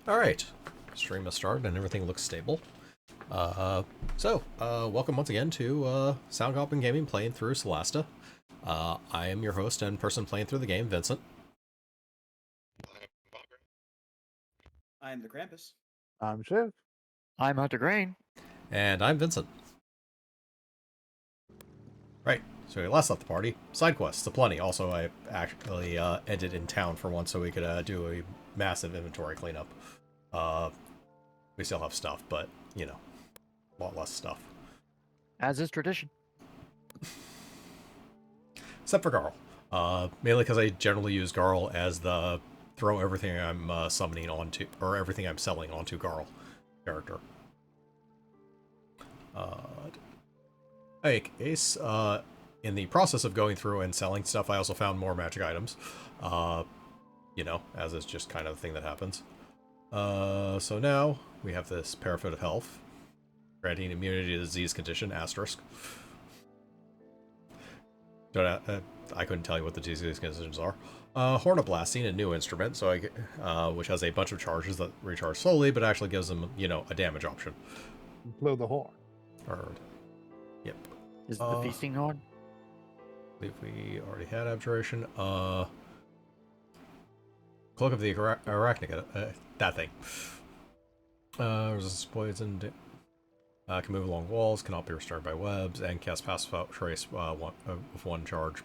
Alright, stream has started and everything looks stable. Welcome once again to Sound Cop and Gaming playing through Solasta. I am your host and person playing through the game, Vincent. I am the Krampus. I'm Shiv. I'm Hunter Grain. And I'm Vincent. Right, so we last left the party. Side quests, aplenty. Also, I actually ended in town for once so we could do a massive inventory cleanup. We still have stuff, but, you know, a lot less stuff. As is tradition. Except for Garl. Mainly because I generally use Garl as the throw everything I'm summoning onto, or everything I'm selling onto Garl character. Case, in the process of going through and selling stuff, I also found more magic items. You know, as is just kind of the thing that happens. So now we have this Parafit of Health, granting immunity to disease condition, asterisk. I couldn't tell you what the disease conditions are. Horn of Blasting, a new instrument, so which has a bunch of charges that recharge slowly, but actually gives them, you know, a damage option. Blow the horn. Heard. Yep. Is it the feasting horn? I believe we already had Abjuration. Cloak of the Arachnic, that thing. Resistance poison. Can move along walls, cannot be restored by webs, and cast Pass Without Trace with one charge.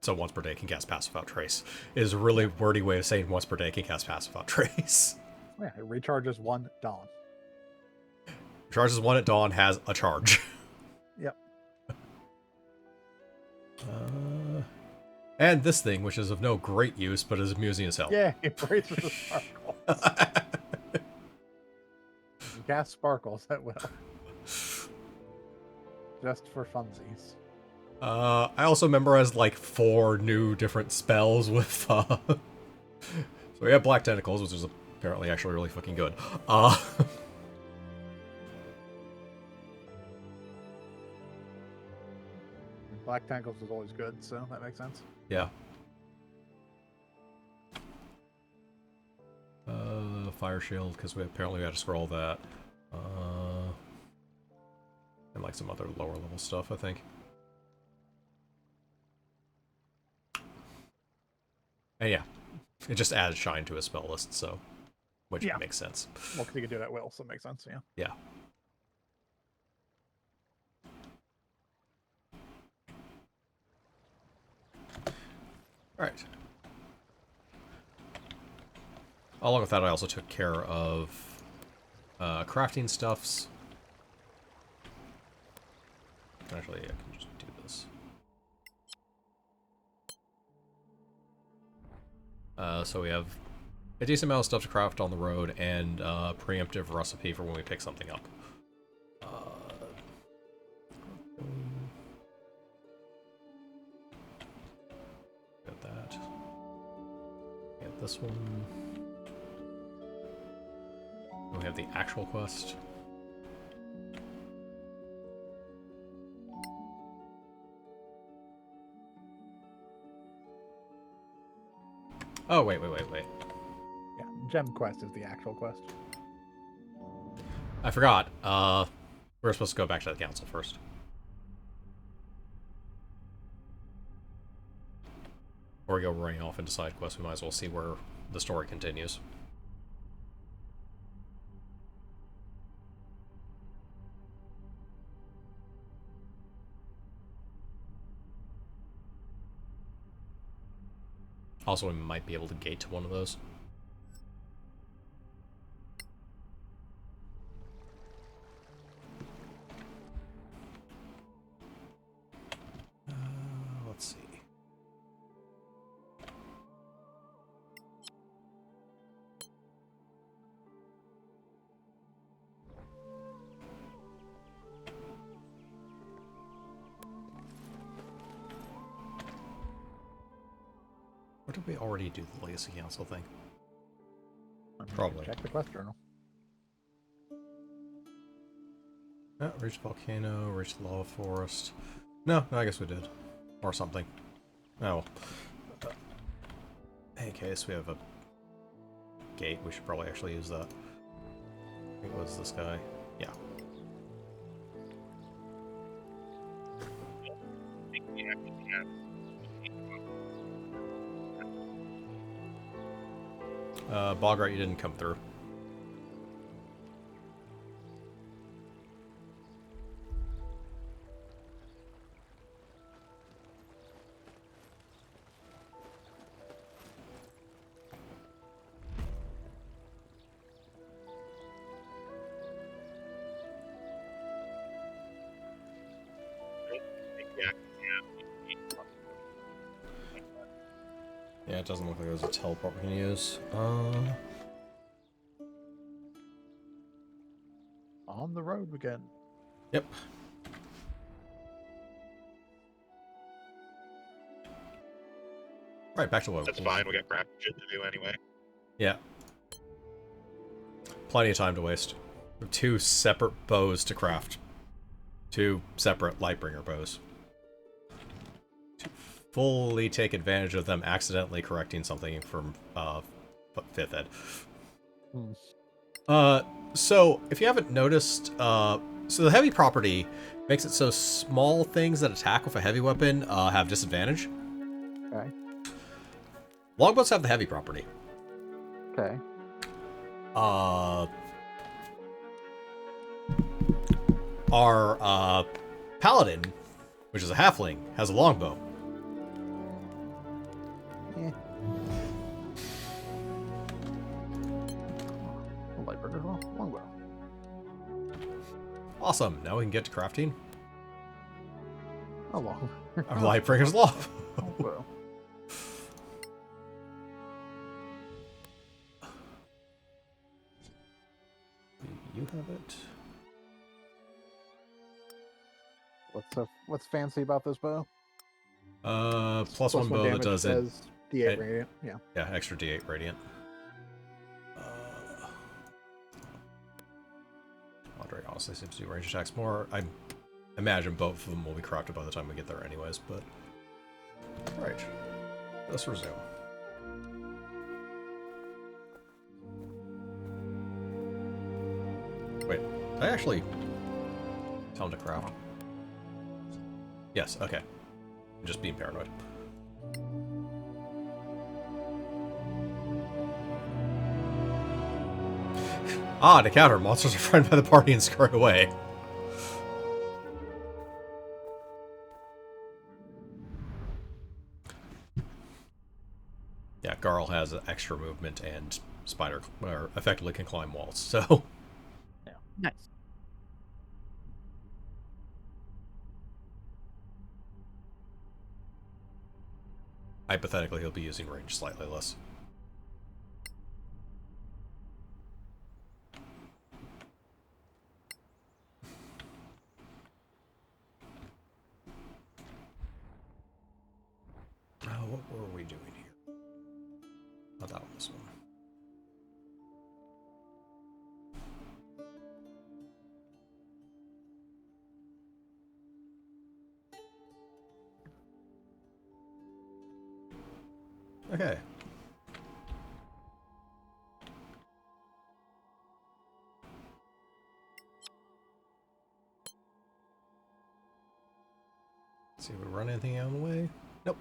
So once per day can cast Pass Without Trace. It is a really wordy way of saying once per day can cast Pass Without Trace. Yeah, it recharges one dawn. Charges one at dawn, has a charge. Yep. And this thing, which is of no great use, but is amusing as hell. Yeah, it breaks with the sparkles. You cast sparkles at will. Just for funsies. I also memorized like 4 new different spells with, So we have Black Tentacles, which is apparently actually really fucking good. Black Tentacles is always good, so that makes sense. Yeah. Fire Shield, because we apparently had to scroll that. And like some other lower level stuff, I think. And yeah, it just adds Shine to a spell list, so which makes sense. Well, because you can do that at will, so it makes sense, yeah. Yeah. Alright. Along with that, I also took care of crafting stuffs. Actually, I can just do this. So we have a decent amount of stuff to craft on the road and preemptive recipe for when we pick something up. Got that. Get this one. We have the actual quest. Oh, wait. Yeah, Gem Quest is the actual quest. I forgot. We're supposed to go back to the council first. Before we go running off into side quests, we might as well see where the story continues. Also, we might be able to gate to one of those. Let's see. Or did we already do the Legacy Council thing? Probably. Check the quest journal. Reach the volcano, reach the lava forest. No, I guess we did. Or something. Oh. Hey, case, we have a gate. We should probably actually use that. I think it was this guy. Yeah. Bogrite, you didn't come through. Yeah, it doesn't look like there's a teleport we can use. On the road again. Yep. Right, back to what. That's fine. We got crap shit to do anyway. Yeah. Plenty of time to waste. We have 2 separate bows to craft. 2 separate Lightbringer bows. To fully take advantage of them accidentally correcting something from 5th ed. So, if you haven't noticed, so the heavy property makes it so small things that attack with a heavy weapon have disadvantage. Okay. Longbows have the heavy property. Okay. Our paladin, which is a halfling, has a longbow. Lightbringer, longbow. Awesome. Now we can get to crafting. How long? Our Lightbringer's longbow. Longbow. You have it. What's fancy about this bow? Plus one bow that damage does it. says D8 it- radiant. Yeah. Yeah, extra D8 radiant. Andre honestly seems to do range attacks more. I imagine both of them will be crafted by the time we get there anyways, but... Alright. Let's resume. Wait, did I actually tell him to craft? Yes, okay. I'm just being paranoid. To counter, monsters are frightened by the party and scurry away. Yeah, Garl has extra movement and spider, or effectively can climb walls, so... Nice. Hypothetically, he'll be using range slightly less. What were we doing here? Not that one, this one. Okay. Let's see if we run anything out of the way. Nope.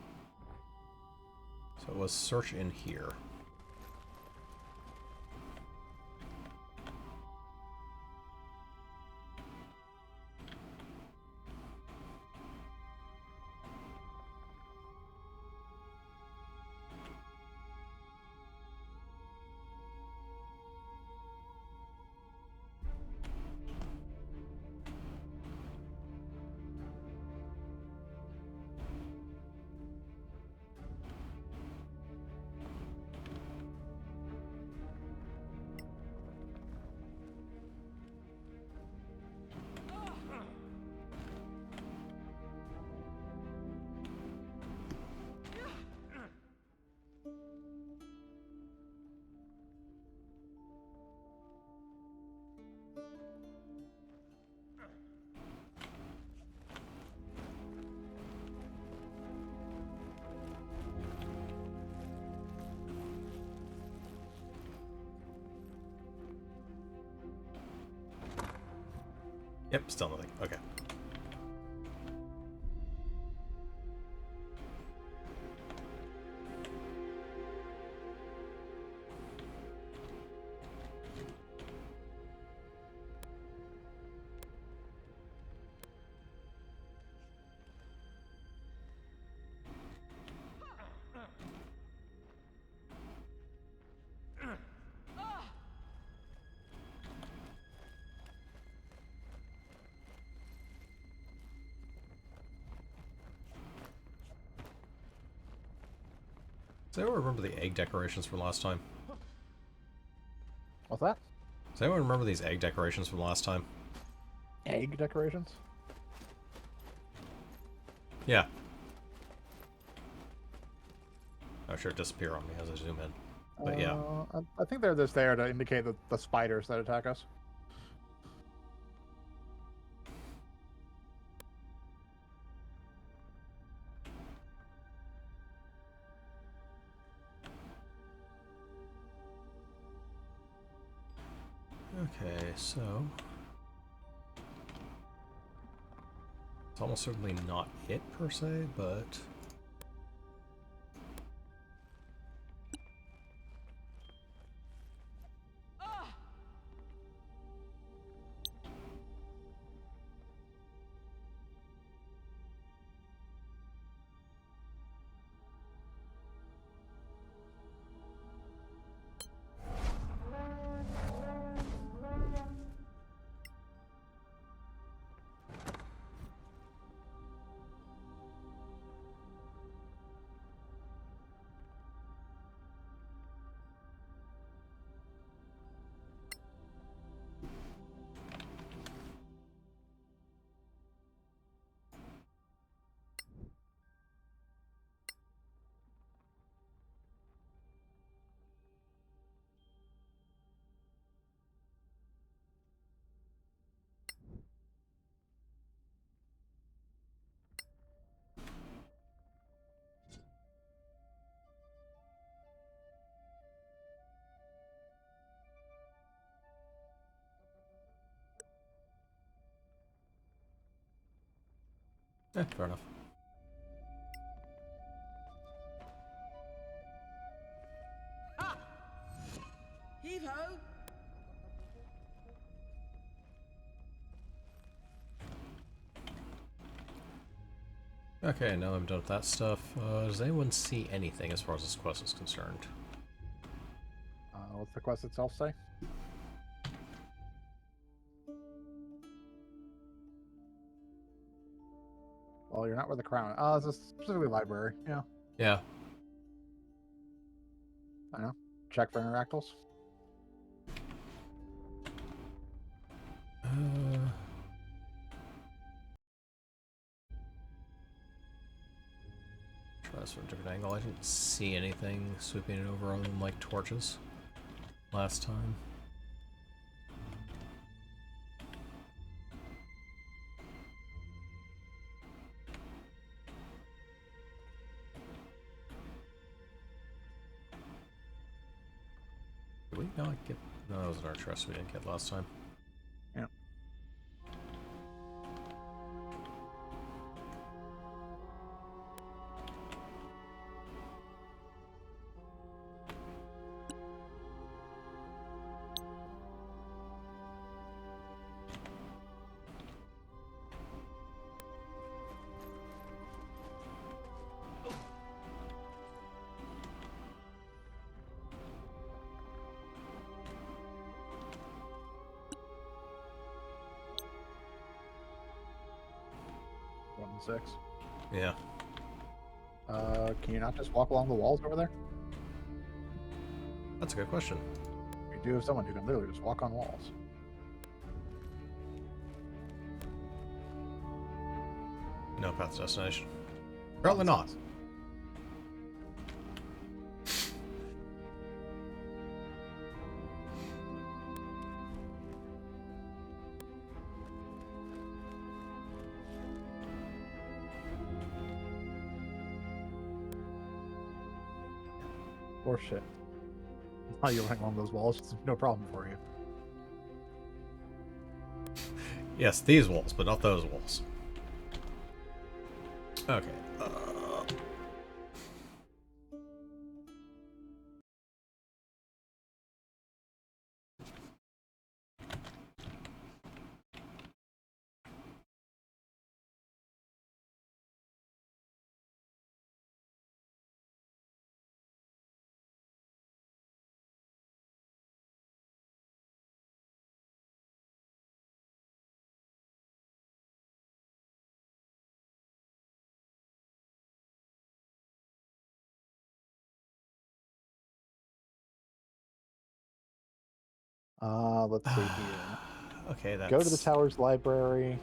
So let's search in here. Yep, still nothing. Okay. Does anyone remember the egg decorations from last time? What's that? Does anyone remember these egg decorations from last time? Egg decorations? Yeah. Oh, sure, disappear on me as I zoom in. But yeah. I think they're just there to indicate the spiders that attack us. Okay, so... It's almost certainly not it, per se, but... fair enough. Heave ho! Okay, now I'm done with that stuff. Does anyone see anything as far as this quest is concerned? What's the quest itself say? Well, you're not where the crown. It's a specifically library. Yeah, Yeah. I know. Check for interactals. Try this from a different angle. I didn't see anything sweeping it over other than like torches last time. Did we not get... No, that was an archeress we didn't get last time. Yeah. One and six. Yeah. Can you not just walk along the walls over there? That's a good question. You do have someone who can literally just walk on walls. No path to destination. Apparently not. Or shit. Now you're running along those walls, it's no problem for you. Yes, these walls, but not those walls. Okay. Let's see here. Okay, that's... Go to the tower's library.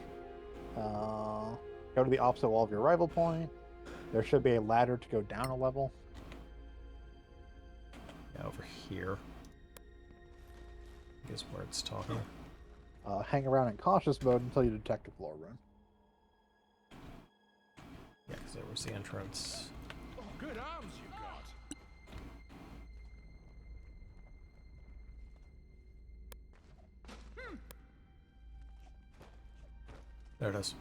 Go to the opposite wall of your arrival point. There should be a ladder to go down a level. Yeah, over here. I guess where it's talking. Hang around in cautious mode until you detect a floor rune. Yeah, because there was the entrance. Oh, good arms you got. There it is.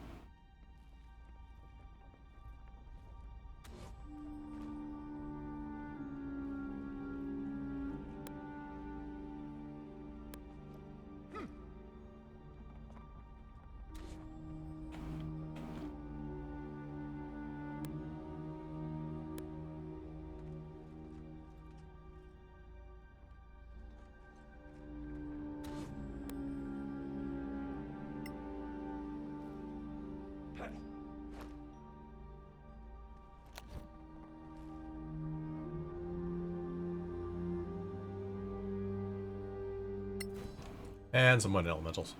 And some wind elementals.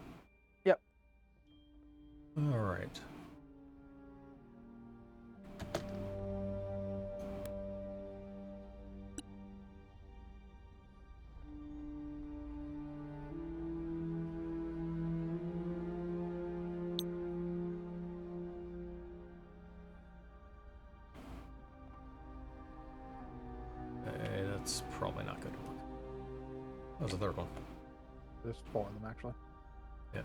Yep. Alright. Okay, that's probably not good to work. That was the third one. There's 4 of them, actually. Yeah.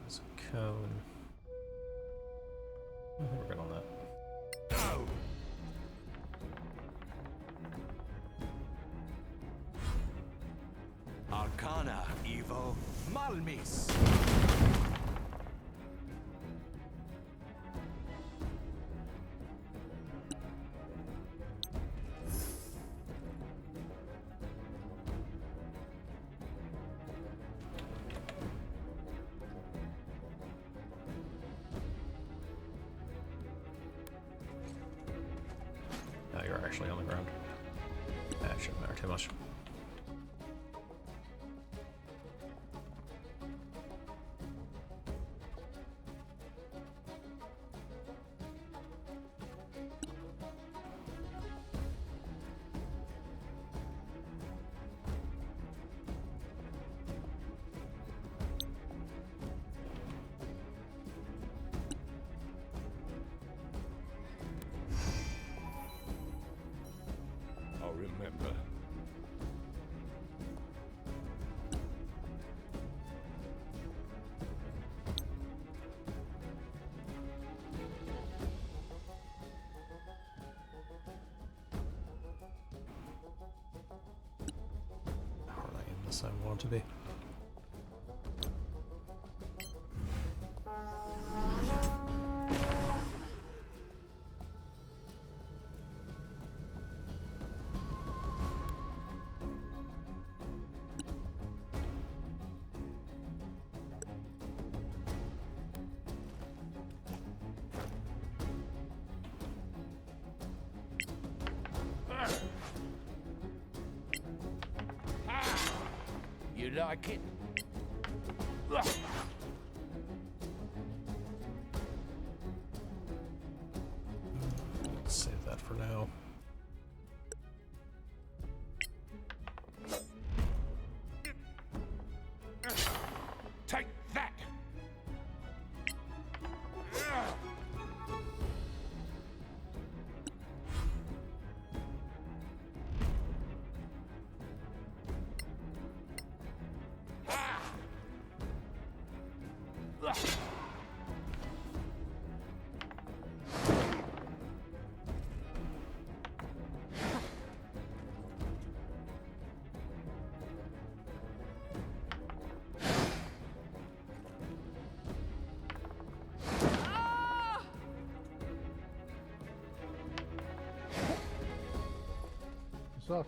There's a cone. I think we're good on that. Arcana, Evo, Malmis. Now you're actually on the ground. That shouldn't matter too much. I'll remember. How are they in this I want to be? like it. Let's save that for now. Take that. Suck.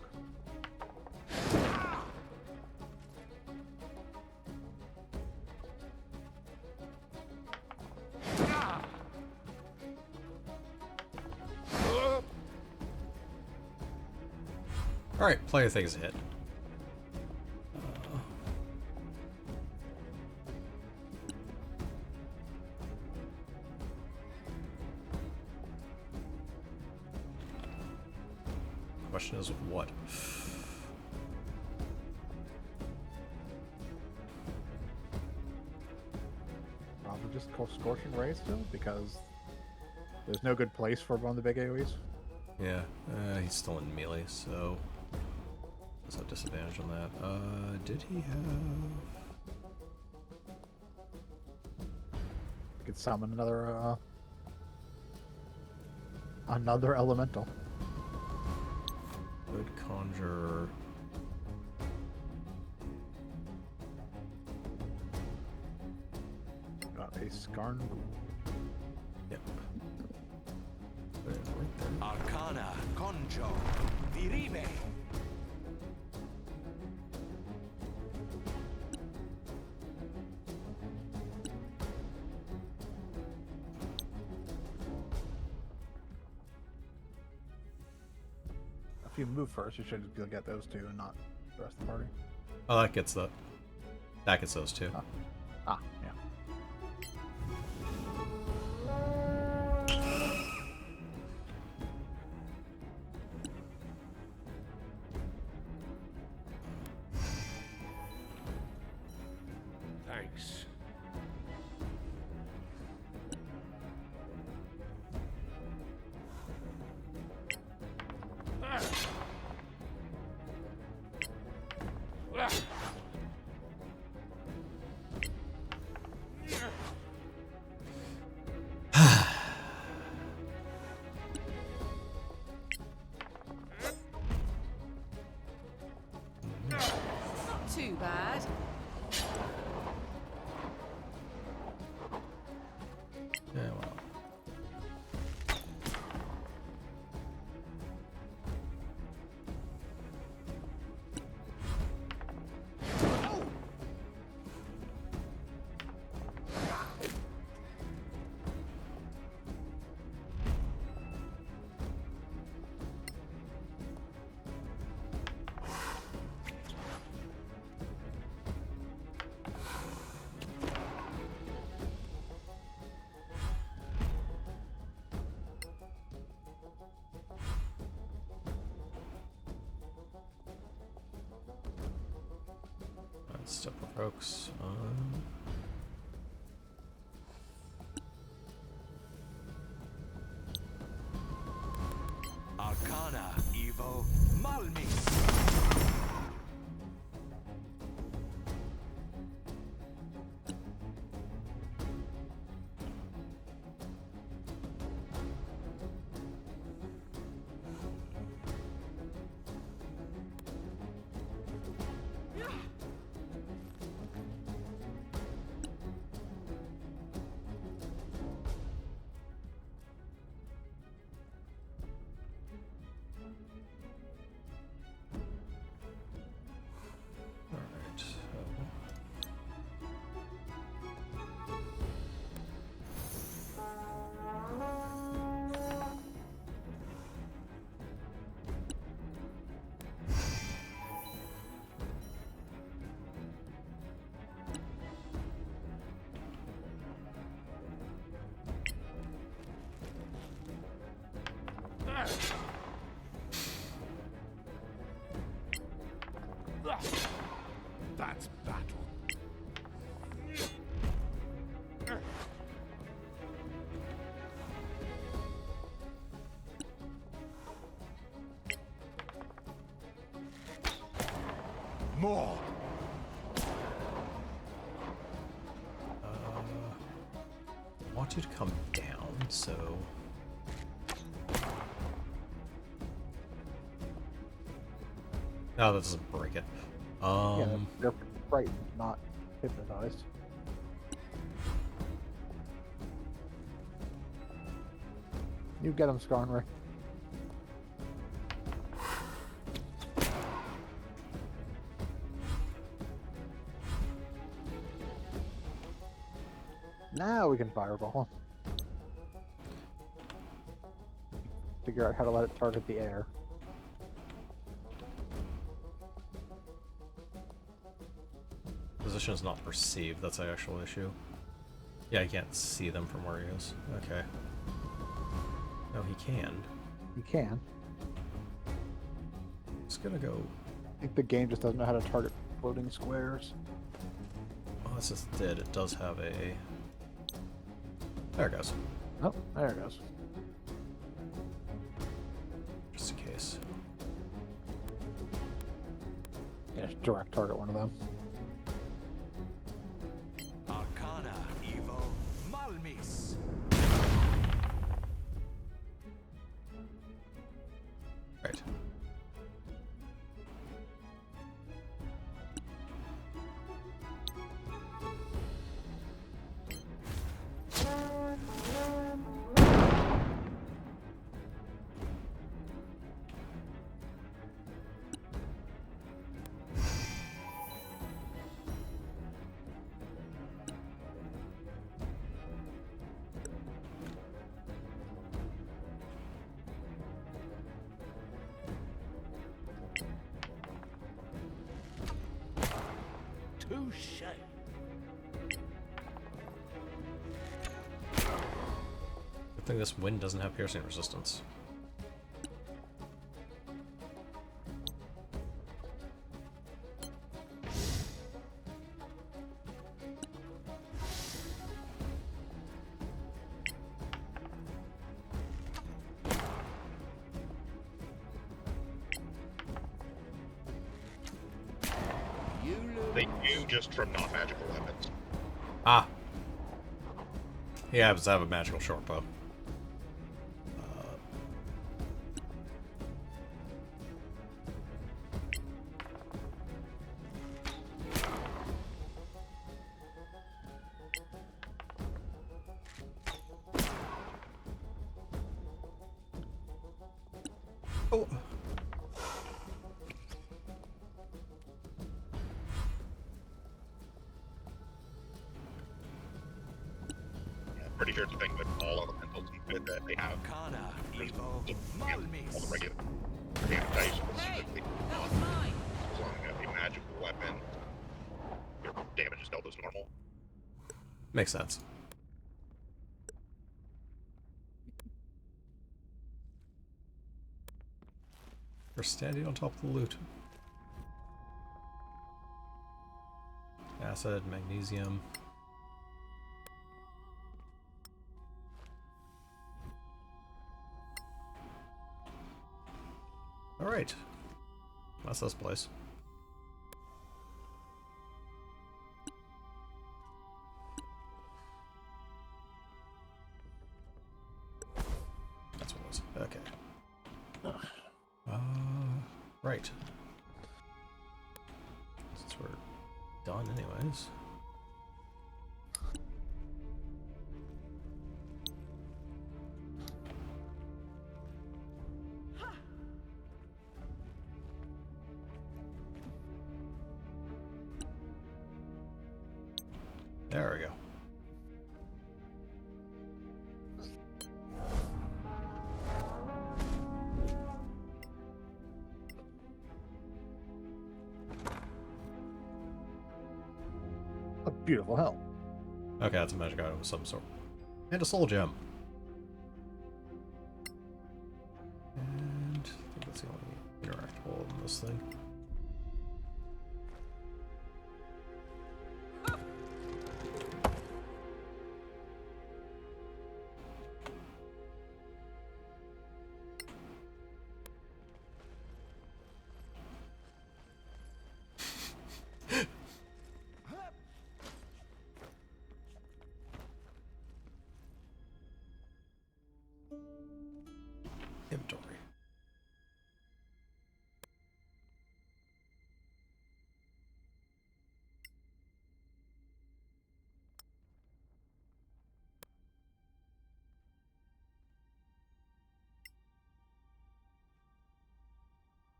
Alright, player things hit. Question is what? Probably just call Scorching Ray still, because there's no good place for one of the big AoEs. Yeah, he's still in melee, so does have disadvantage on that. Did he have? You could summon another elemental. Would conjure. Got a Skarn. Yep. Put it right there. Arcana, Conjo, Viribe. If you move first, you should be able to get those two and not the rest of the party. Oh, that gets the. That gets those two. Ah, yeah. Thanks. Not too bad. Yeah, well. Step provokes. Arcana, Evo, Malmis. That's battle. More. I want you to come down, so... No, that doesn't break it. Yeah, they're frightened, not hypnotized. You get them, Skarnray. Now we can fireball. Figure out how to let it target the air. Position is not perceived, that's the actual issue. Yeah, I can't see them from where he is. Okay. No, he can. You can. It's gonna go... I think the game just doesn't know how to target floating squares. Oh, this is dead. It does have a... There it goes. Oh, there it goes. Just in case. Yeah, just direct target one of them. Arcana Evo Malmis. Right. Touche. Good thing this wind doesn't have piercing resistance. You lose. They do just from non-magical weapons. Ah! He happens to have a magical short bow. Oh! Yeah, pretty sure it's a thing with all elementals and that they have. Arcana Evo All the Malmis. regular damn dice Hey, specifically. that was mine. As long as you have a magical weapon, your damage is dealt as normal. Makes sense. You're standing on top of the loot. Acid, magnesium. Alright. That's this place. That's what it was. Okay. Right. Since we're done anyways. There we go. A beautiful helm. Okay, that's a magic item of some sort. And a soul gem. this thing. Inventory.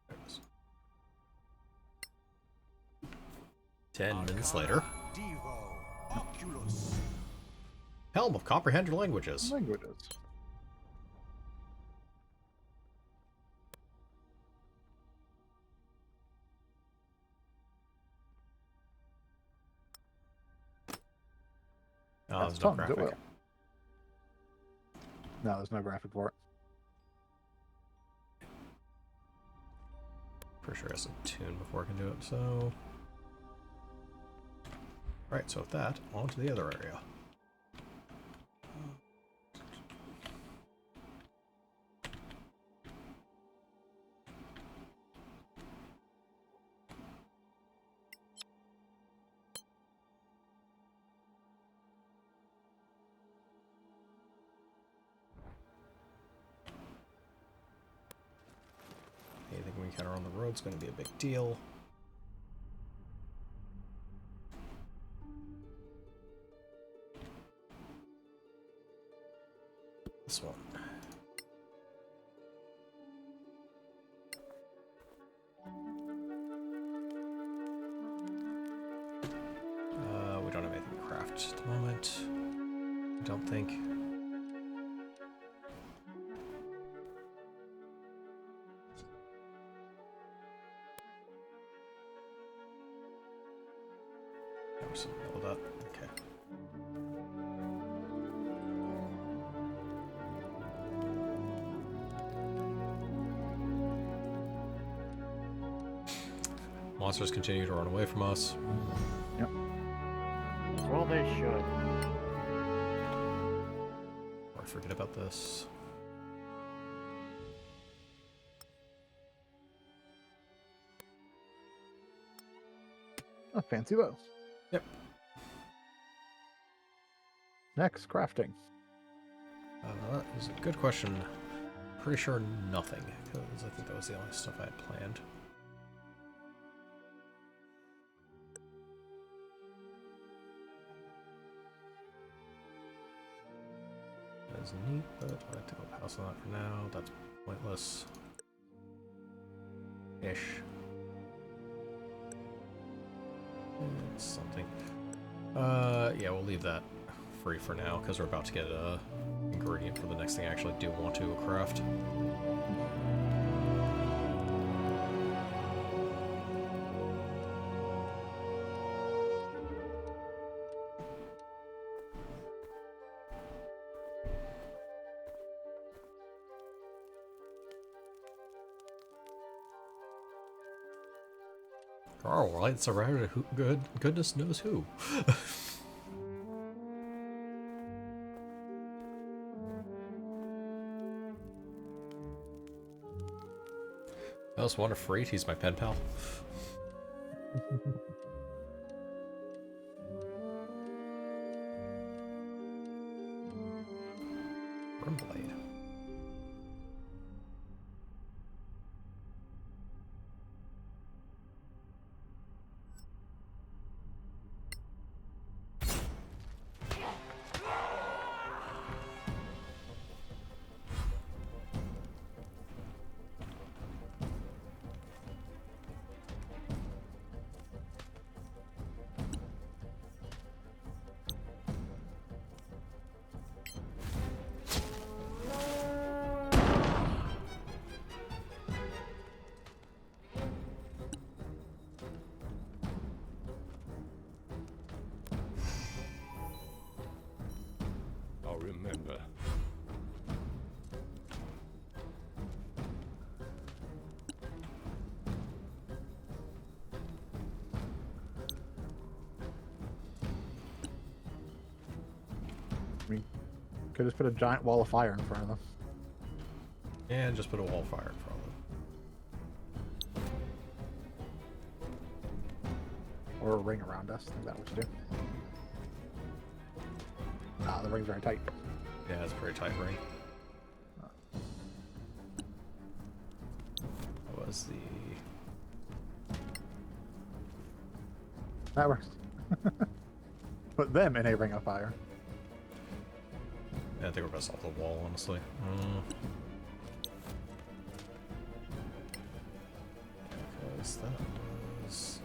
There it is. 10 minutes later. Devo. Oculus. Helm of Comprehend Languages. Languages. Oh, That's there's no tons, it graphic. will. No, there's no graphic for it. Pretty sure it has to tune before I can do it, so... Right, so with that, on to the other area. Anything we encounter on the road is going to be a big deal. This one. We don't have anything to craft at the moment. I don't think. There was some of that. Okay. Monsters continue to run away from us. Well, they should. Or forget about this. A fancy bow. Yep. Next, crafting. That is a good question. Pretty sure nothing, because I think that was the only stuff I had planned. That is neat, but I have to go pass on that for now. That's pointless. Ish. It's something. Yeah, we'll leave that free for now, because we're about to get a ingredient for the next thing I actually do want to craft. Carl lights around who goodness knows who. I just want a freight, he's my pen pal. Brimblade. Could just put a giant wall of fire in front of them. And just put a wall of fire in front of them. Or a ring around us. I think that would do. Nah, the ring's very tight. Yeah, it's a pretty tight ring. That was the... That works. Put them in a ring of fire. Yeah, I think we're best off the wall, honestly. Because that was...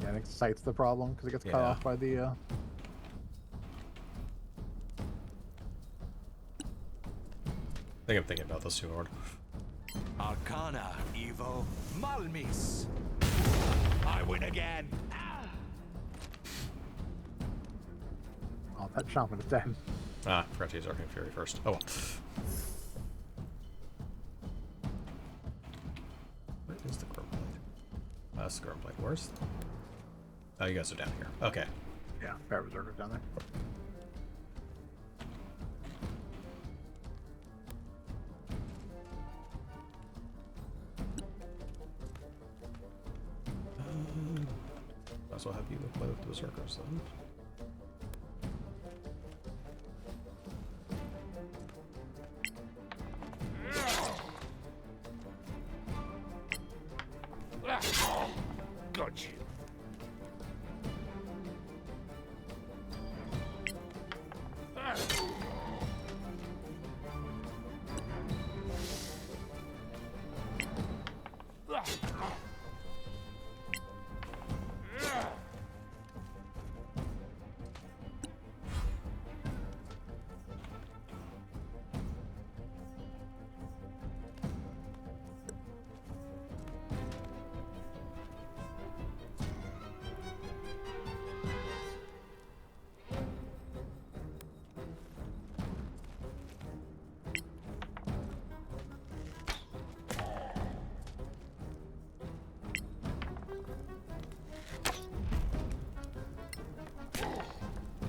Yeah, I think sight's the problem because it gets cut Yeah. off by the. I think I'm thinking about this too hard. Arcana, Evo, Malmis. I win again. Oh, that shaman is dead. Ah, forgot to use Arcane Fury first. Oh well. Where is the Grimblade? That's the Grimblade. Where's the... Oh, you guys are down here. Okay. Yeah, Bear Berserker's down there. Might as well have you play with the Berserkers then. Got you.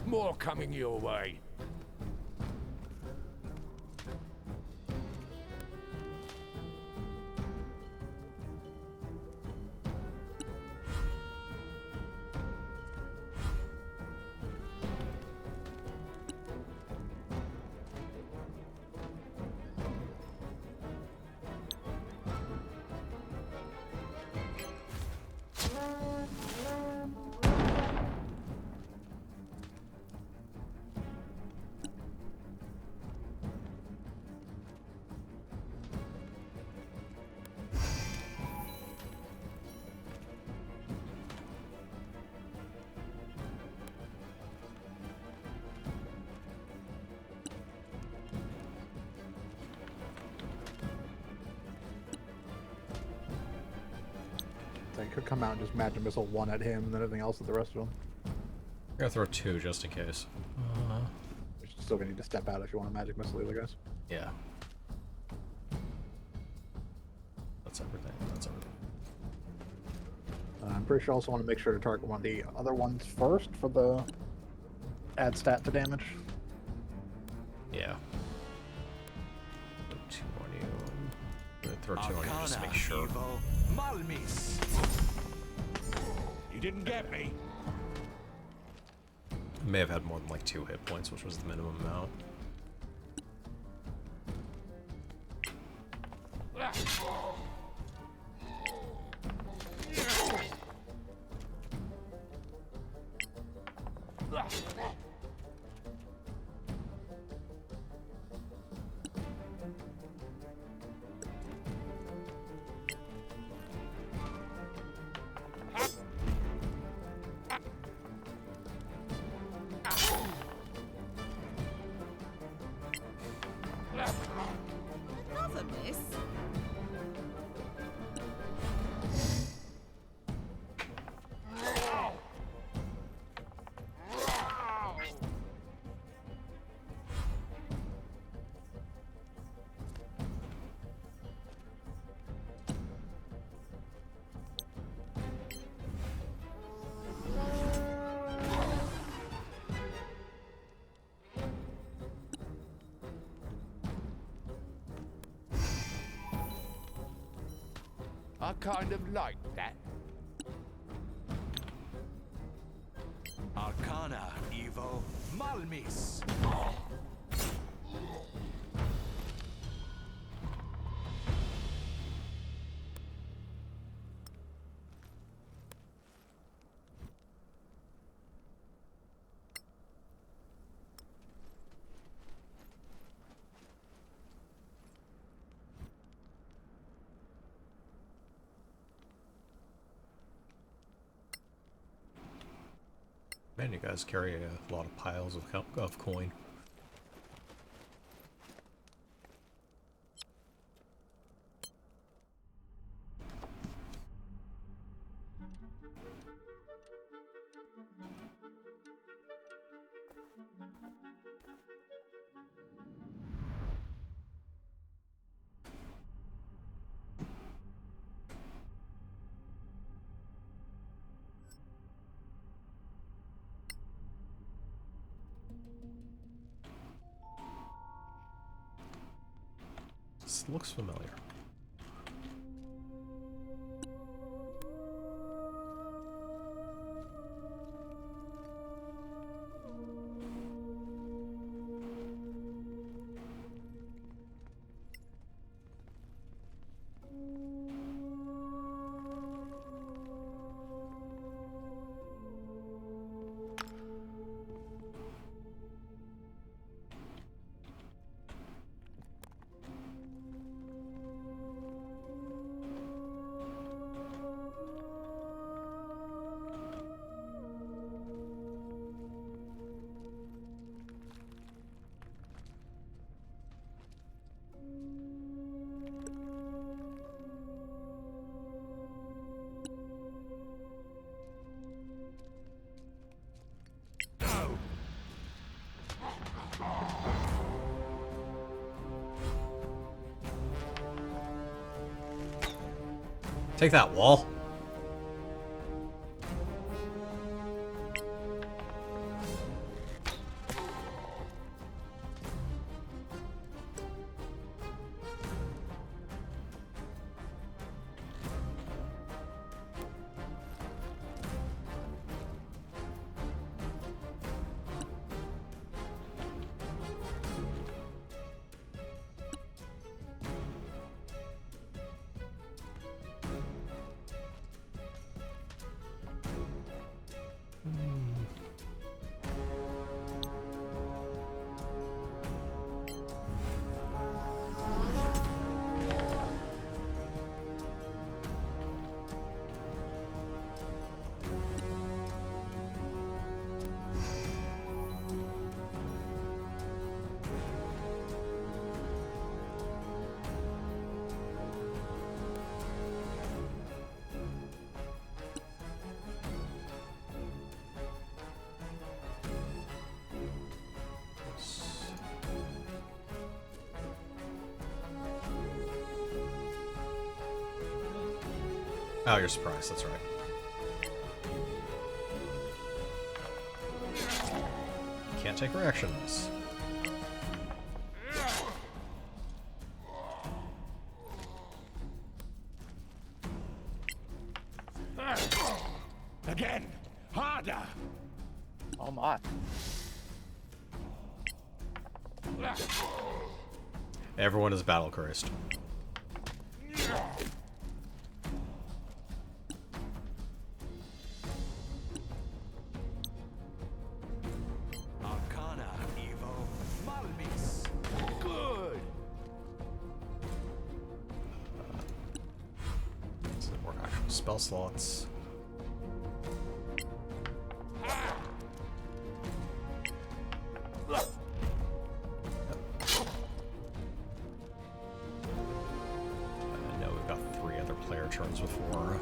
More coming your way. They could come out and just magic missile one at him and then everything else at the rest of them. I'm gonna throw two just in case. You're still gonna need to step out if you want a magic missile either, guys. Yeah. That's everything. That's everything. I'm pretty sure I also want to make sure to target one of the other ones first for the add stat to damage. Yeah. Throw two on you. I'm gonna throw two on you just to make sure. Evo, Malmis. You didn't get me. I may have had more than like 2 hit points, which was the minimum amount. I kind of like that. Arcana, Evo, Malmis. Man, you guys carry a lot of piles of coin. This looks familiar. Take that, wall. Oh, you're surprised, that's right. Can't take reactions. Again, harder. Oh my. Everyone is battle cursed. Arcana, Evo, Malmis. Good. Some more actual spell slots. I know we've got 3 other player turns before.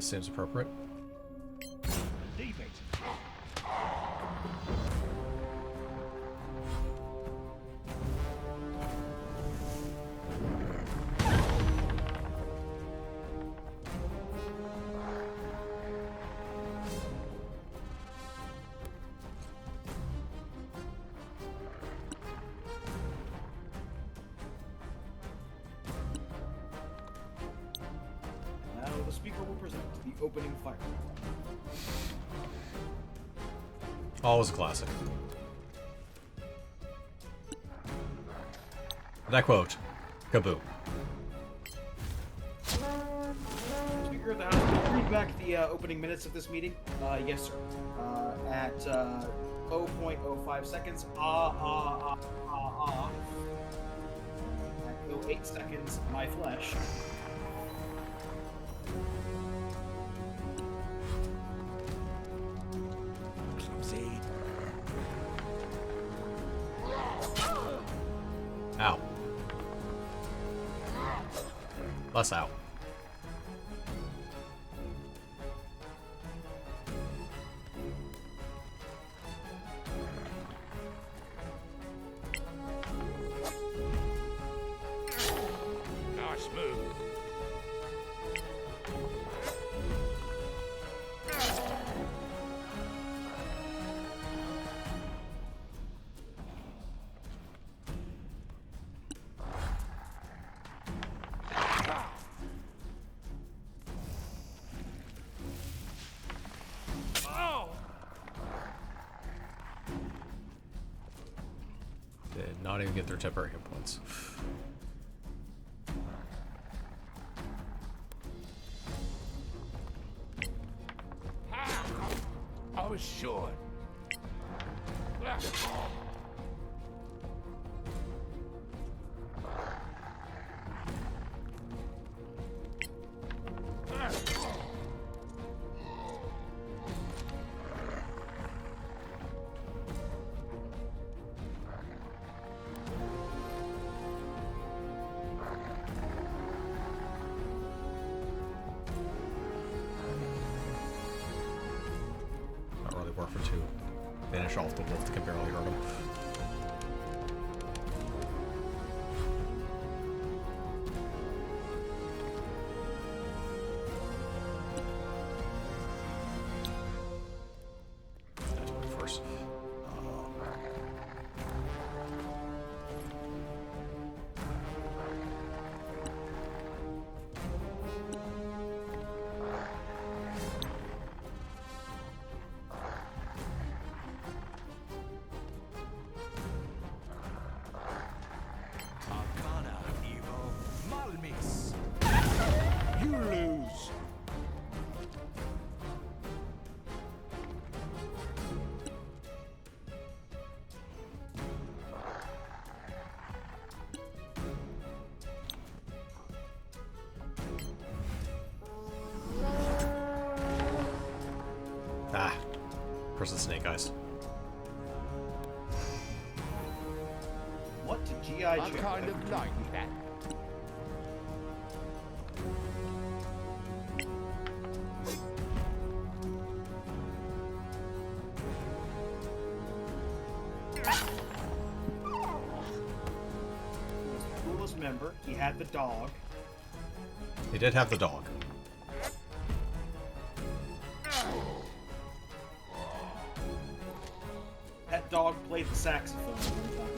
this seems appropriate. Leave it. Now the speaker will present the opening fire. Always a classic. That quote. Kaboo. Speaker of the House, will you read back the opening minutes of this meeting? Yes, sir. At 0.05 seconds, At 08 seconds, my flesh. Clumsy. Ow. Less out. Nice move. Oh! Did not even get their temporary hit points. I was sure. Not really worth it to finish off the wolf that can barely hurt him. That's what first. Arcana, Evo. Malmis. You lose. Ah. Person Snake Eyes. What did G.I. I Joe kind ever of do? like that. He was the coolest member. He had the dog. They did have the dog. That dog played the saxophone one time.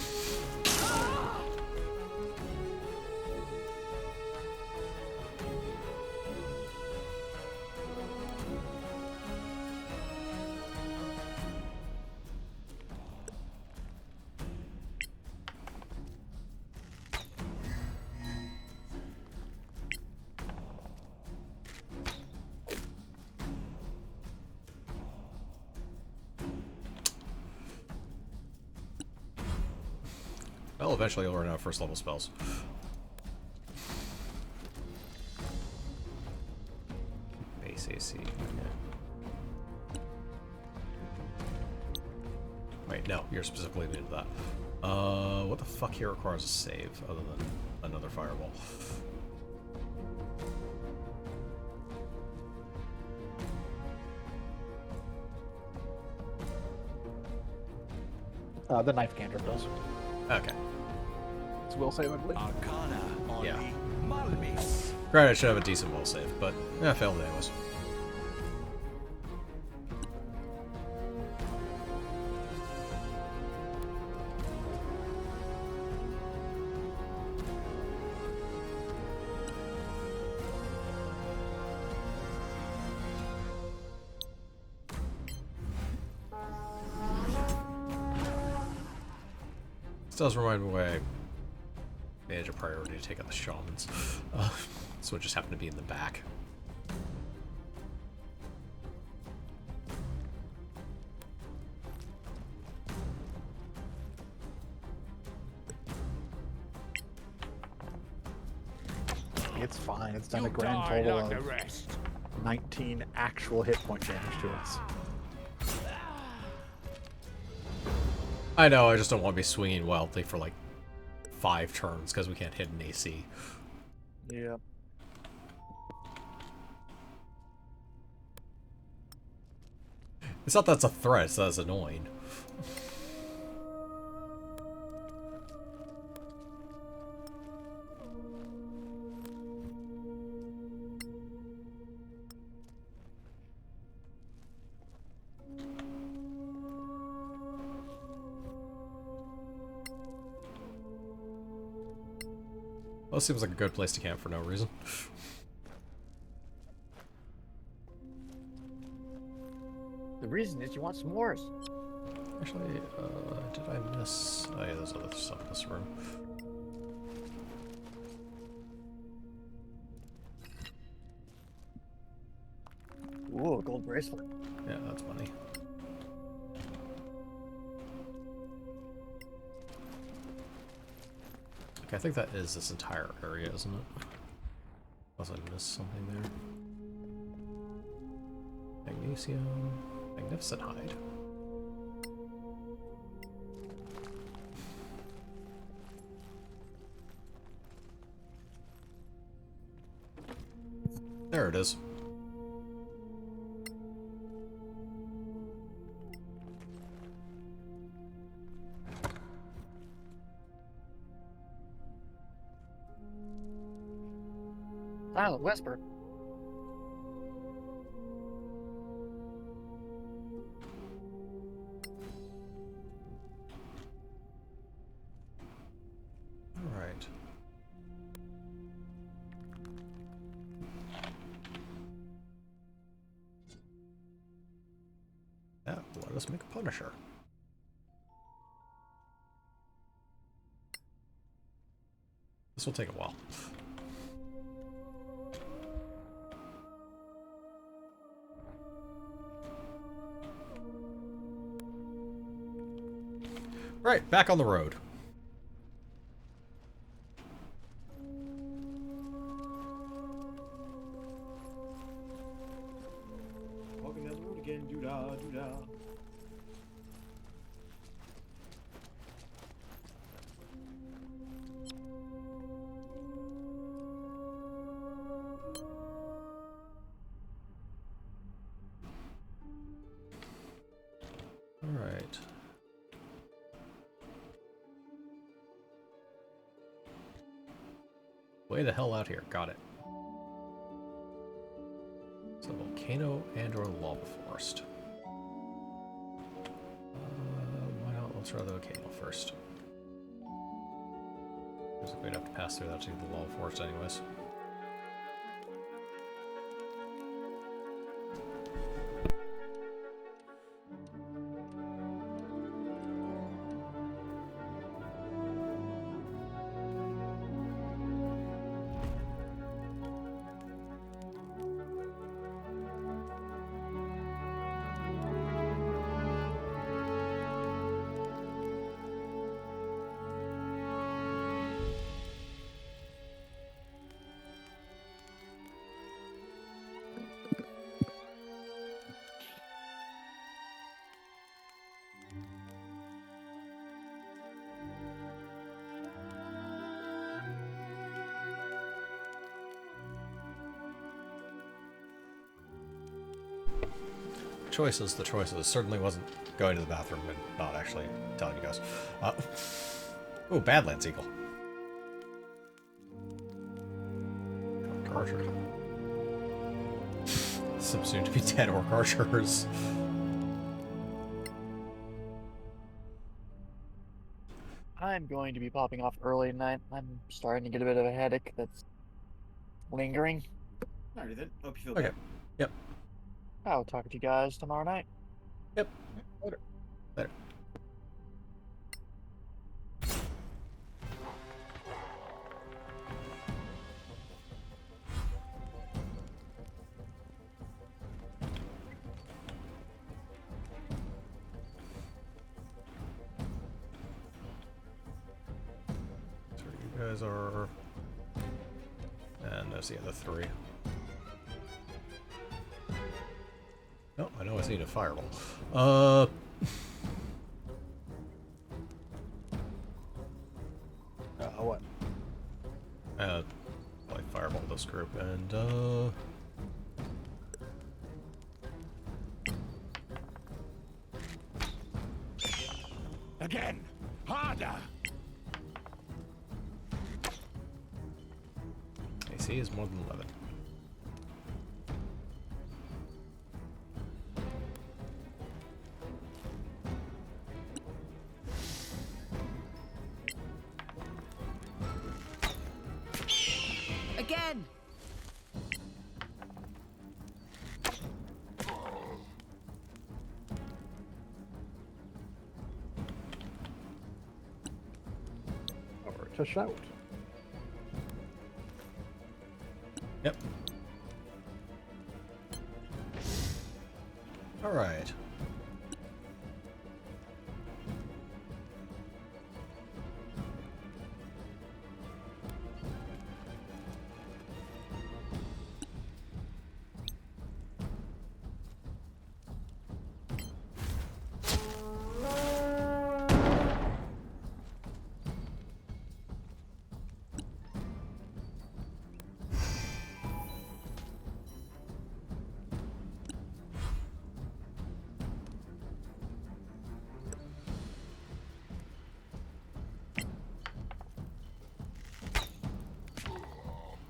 Well, eventually you'll run out of first level spells. Base AC. Yeah. Wait, no, you're specifically new to that. What the fuck here requires a save other than another fireball? The knife cantrip does. Okay. It's will save, I believe. Arcana on Yeah. the Malmis. Granted, I should have a decent will save, but yeah, I failed it anyways. This does remind me why I manage a priority to take out the shamans. So it just happened to be in the back. It's fine. It's done You a grand die total like the of rest. 19 actual hit point damage to us. I know, I just don't want to be swinging wildly for like 5 turns because we can't hit an AC. Yeah. It's not that's a threat, it's that's annoying. Well, this seems like a good place to camp for no reason. The reason is you want s'mores. Actually, did I miss... Oh yeah, there's other stuff in this room. Ooh, a gold bracelet. Yeah, that's money. Okay, I think that is this entire area, isn't it? Unless I missed something there. Magnesium. Magnificent hide. There it is. Silent whisper. Alright. Yeah, let us make a Punisher. This will take a while. Right, back on the road. Walking down the road again, doo-dah, doo-dah. Alright. Way the hell out here. Got it. So volcano and or lava forest. Why not? Let's try the volcano first. Looks like we'd have to pass through that to get the lava forest anyways. choices, the choices. Certainly wasn't going to the bathroom and not actually telling you guys. Ooh, Badlands Eagle. Archer. Some soon-to-be dead orc archers. I'm going to be popping off early tonight. I'm starting to get a bit of a headache that's lingering. Alrighty then. Hope you feel Okay. better. Yep. I'll talk to you guys tomorrow night. Yep. Later. Later. So you guys are... And there's the other three. Oh, I know I need a fireball. What? Like fireball this group and Again! Harder! AC is more than 11. Again! Over to shout. Yep. All right.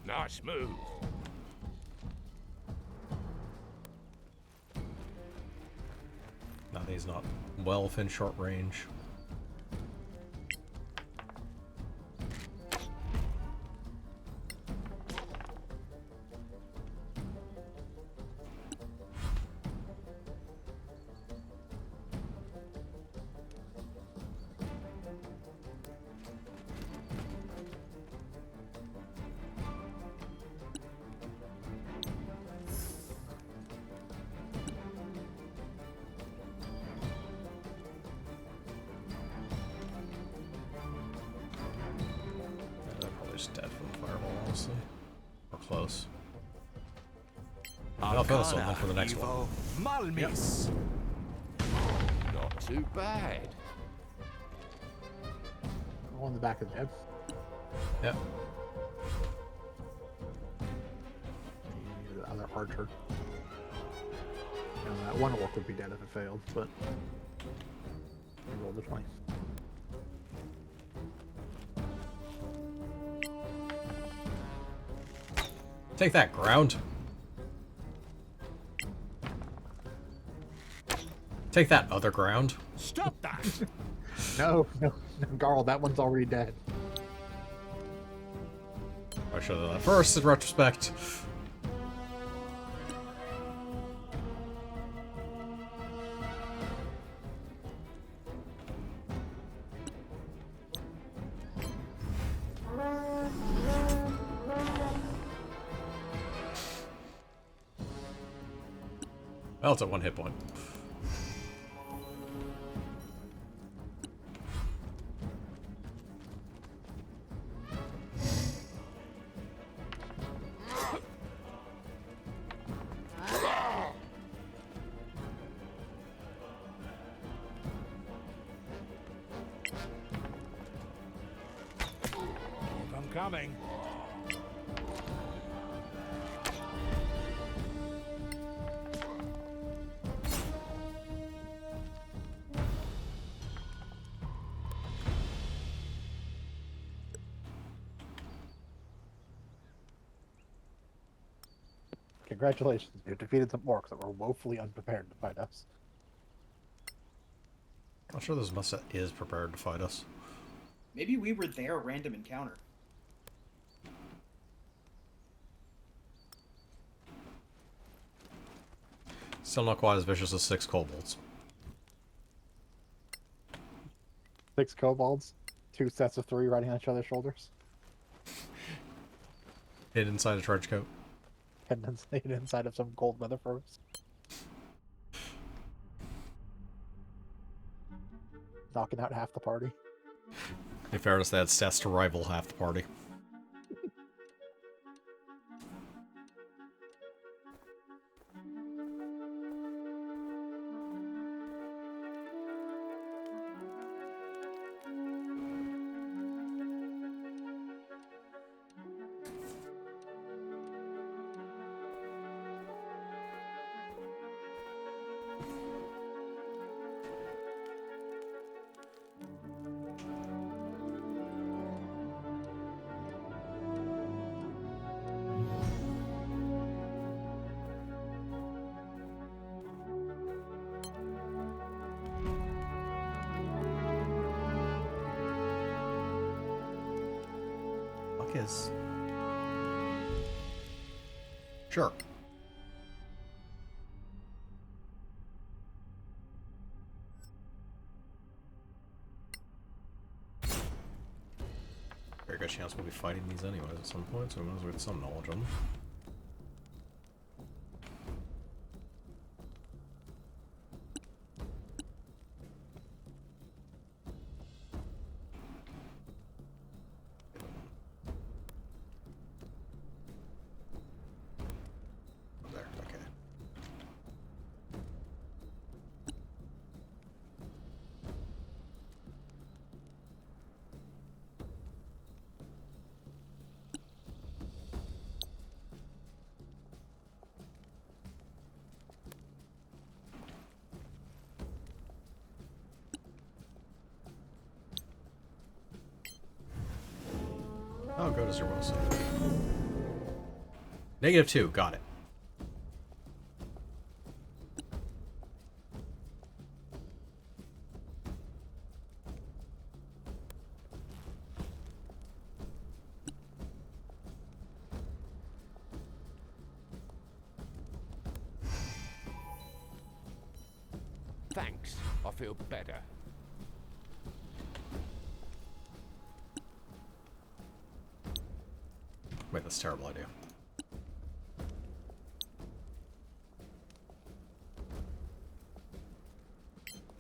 Nice move. Now he's not well within short range. They're probably just dead from the fireball, honestly. Or close. I'll finish one then for the next one. Malmis. Not too bad. On the back of the head. Yep. The other archer. You know, that one orc would be dead if it failed, but I rolled a 20. Take that, ground. Take that, other ground. Stop that! No, Garl, that one's already dead. I should have done that first in retrospect. Well, it's at 1 hit point. I'm coming. congratulations, you defeated some orcs that were woefully unprepared to fight us. I'm sure this Musta is prepared to fight us. Maybe we were their random encounter. Still not quite as vicious as 6 kobolds. 6 kobolds, 2 sets of 3 riding on each other's shoulders, Hid inside a trench coat. and inside of some gold leather furs. Knocking out half the party. In fairness, they had stats to rival half the party. Is sure. Very good chance we'll be fighting these anyways at some point, so we might as well get some knowledge on them. Oh, go to Zerbosa. -2, got it. Thanks. I feel better. Wait, that's a terrible idea.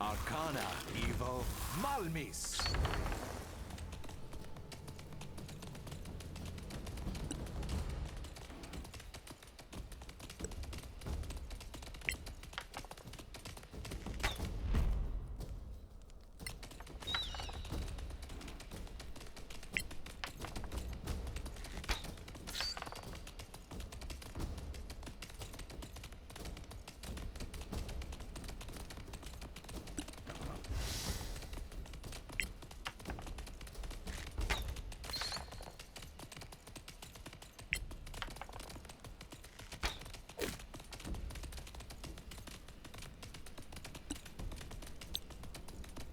Arcana, evil, Malmis.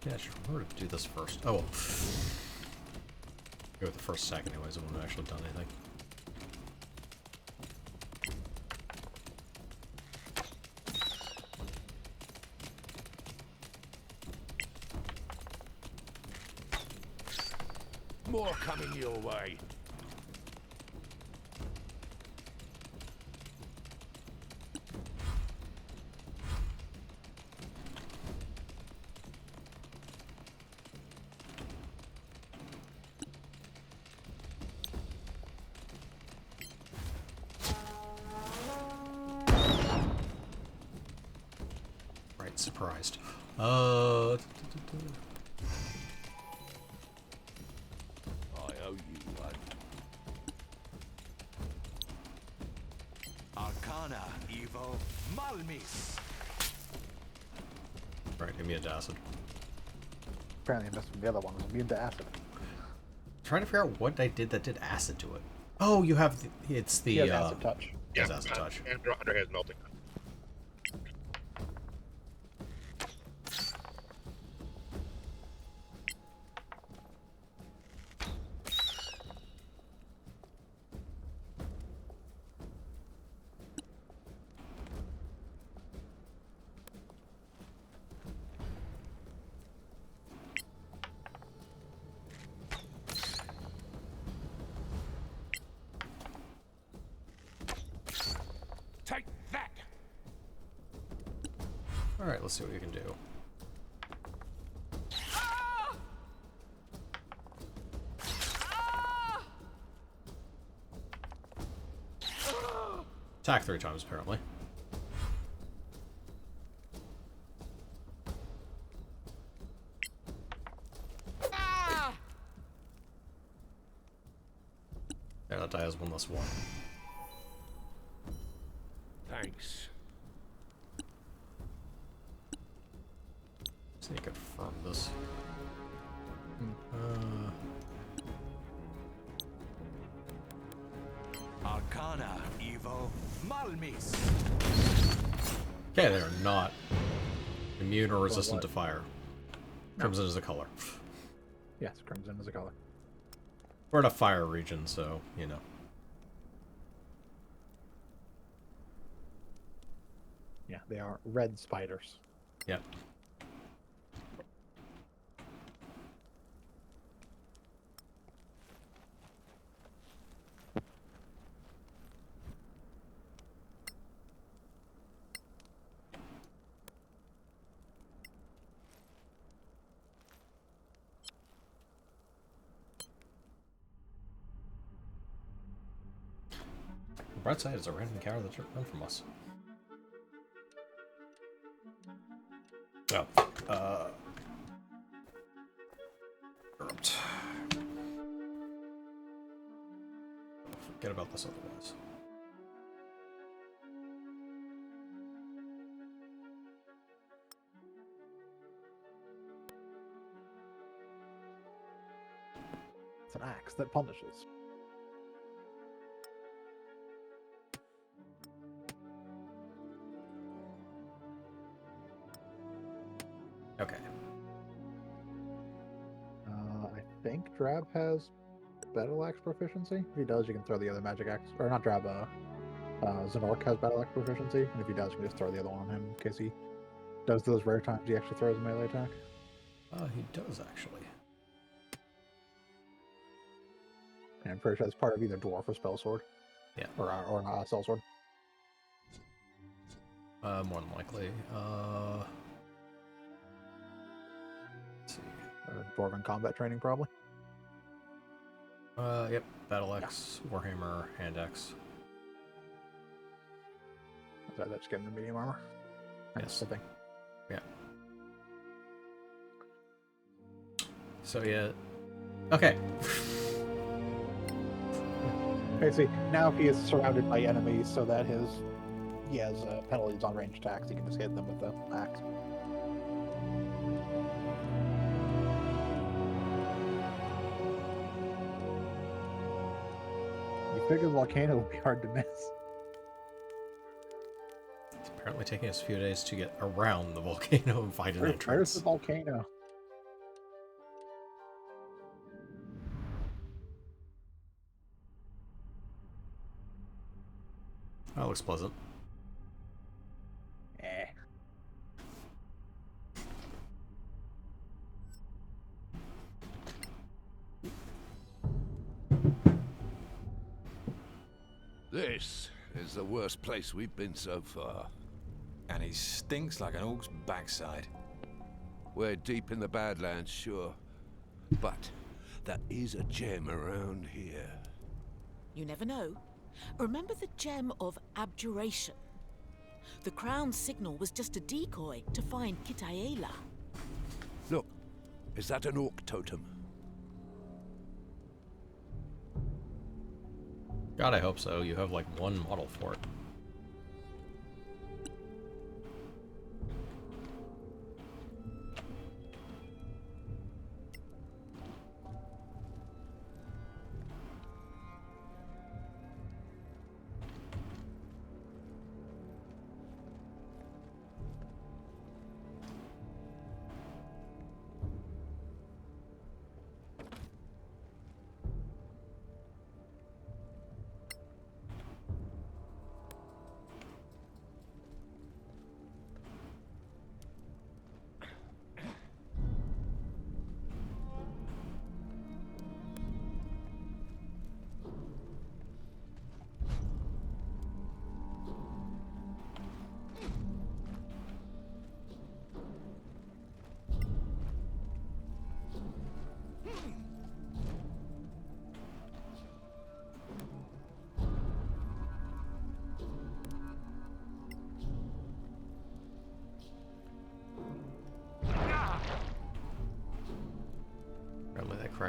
Yeah, I should remember to do this first. Oh, well. Go with the first stack anyways, I wouldn't have actually done anything. More coming your way. Right, surprised. I owe you one. Arcana, evil, Malmis. Right, immune to acid. Apparently I missed from the other one. It was immune to acid. Trying to figure out what I did that did acid to it. Oh, you have it's the He has acid touch. Yeah, Just acid touch. and under his melting. Take that! All right, let's see what we can do. Attack 3 times, apparently. Yeah, that die has 1 less 1. Thanks. Just need to confirm this. Arcana, Evo, Malmis. Okay, they are not immune or resistant what? to fire. No. Crimson is a color. Yes, crimson is a color. We're in a fire region, so, you know. Yeah, they are red spiders. Yep. The bright side is a random encounter that took run from us. Oh, Corrupt. Forget about this otherwise. It's an axe that punishes. Okay. I think Drab has battle axe proficiency. If he does, you can throw the other magic axe. Or not Drab, Xenork has battle axe proficiency. And if he does, you can just throw the other one on him in case he does those rare times he actually throws a melee attack. He does actually. And I'm pretty sure that's part of either dwarf or spell sword. Yeah. Or cell sword. More than likely. Let's see. Dwarven combat training, probably. Yep. Battle Axe, Warhammer, Hand Axe. That's getting the medium armor. That's Yes. the thing. Yeah. So yeah. Okay. Okay, see, now he is surrounded by enemies so that he has penalties on ranged attacks. He can just hit them with the axe. You figure the volcano will be hard to miss. It's apparently taking us a few days to get around the volcano and find an Where's entrance. the volcano? That looks pleasant. Eh. This is the worst place we've been so far. And he stinks like an orc's backside. We're deep in the Badlands, sure. But there is a gem around here. You never know. Remember the gem of abjuration? The crown's signal was just a decoy to find Kitaela. Look, is that an orc totem? God, I hope so. You have like one model for it.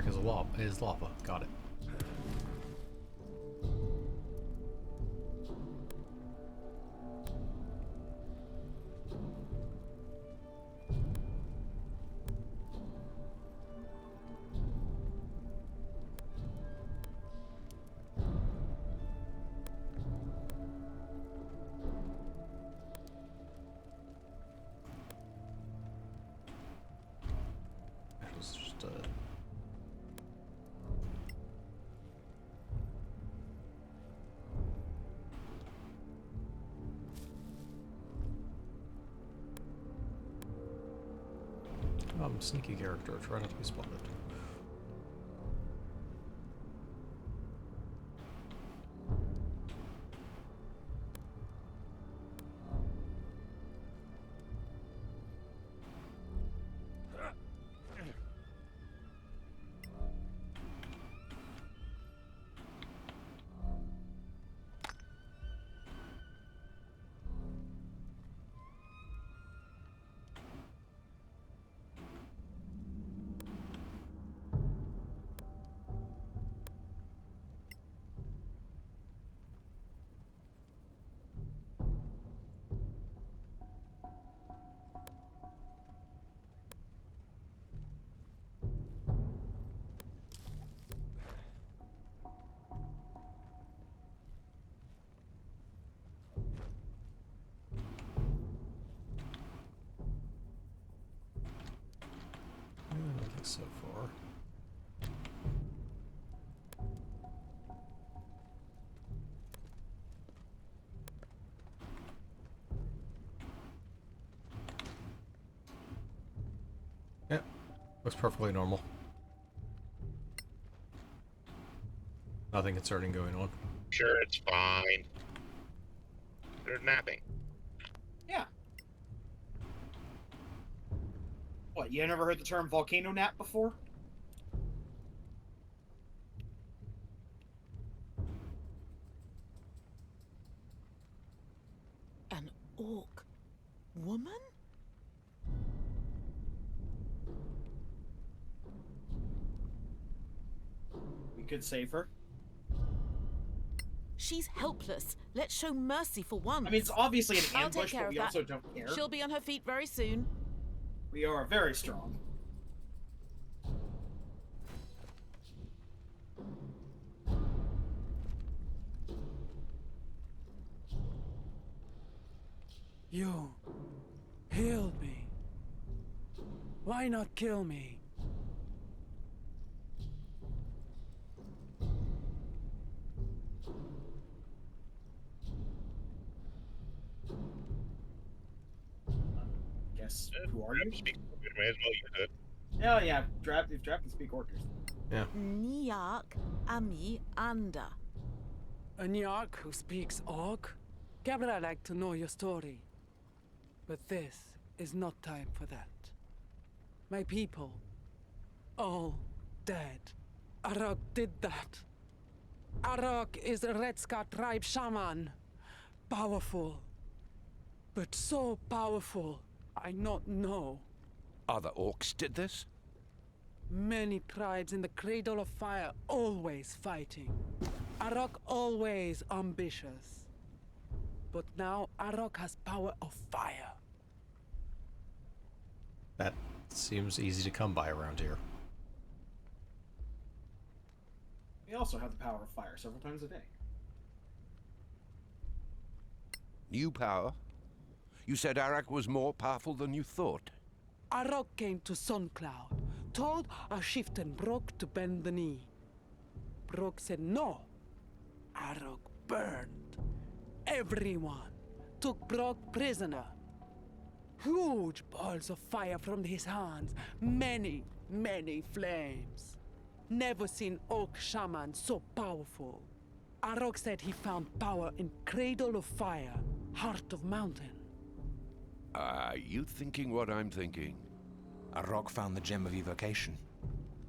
Arak is lava. Got it. It was just sneaky character. Try not to be spotted. Nothing so far. Yeah, looks perfectly normal. Nothing concerning going on. Sure, it's fine. They're napping. Yeah. What, you never heard the term volcano nap before? An orc woman? We could save her. She's helpless. Let's show mercy for once. I mean, it's obviously an I'll take ambush, care but of we that. also don't care. She'll be on her feet very soon. We are very strong. You healed me. Why not kill me? Guess, who are you? May as well use it. Oh yeah, if Drab can speak orcish. Yeah. Niak Ami Anda. A Nyark who speaks Orc? Gabriel, I'd like to know your story. But this is not time for that. My people, all dead. Arok did that. Arok is a Red Scar tribe shaman. Powerful. But so powerful, I not know. Other orcs did this? Many tribes in the Cradle of Fire always fighting. Arok always ambitious. But now Arok has power of fire. That seems easy to come by around here. We also have the power of fire several times a day. New power? You said Arak was more powerful than you thought. Arok came to Suncloud, told a chieftain Brok to bend the knee. Brok said no. Arok burned. Everyone took Brok prisoner. Huge balls of fire from his hands, many, many flames. Never seen Oak Shaman so powerful. Arok said he found power in Cradle of Fire, Heart of Mountain. Are you thinking what I'm thinking? Arok found the gem of evocation.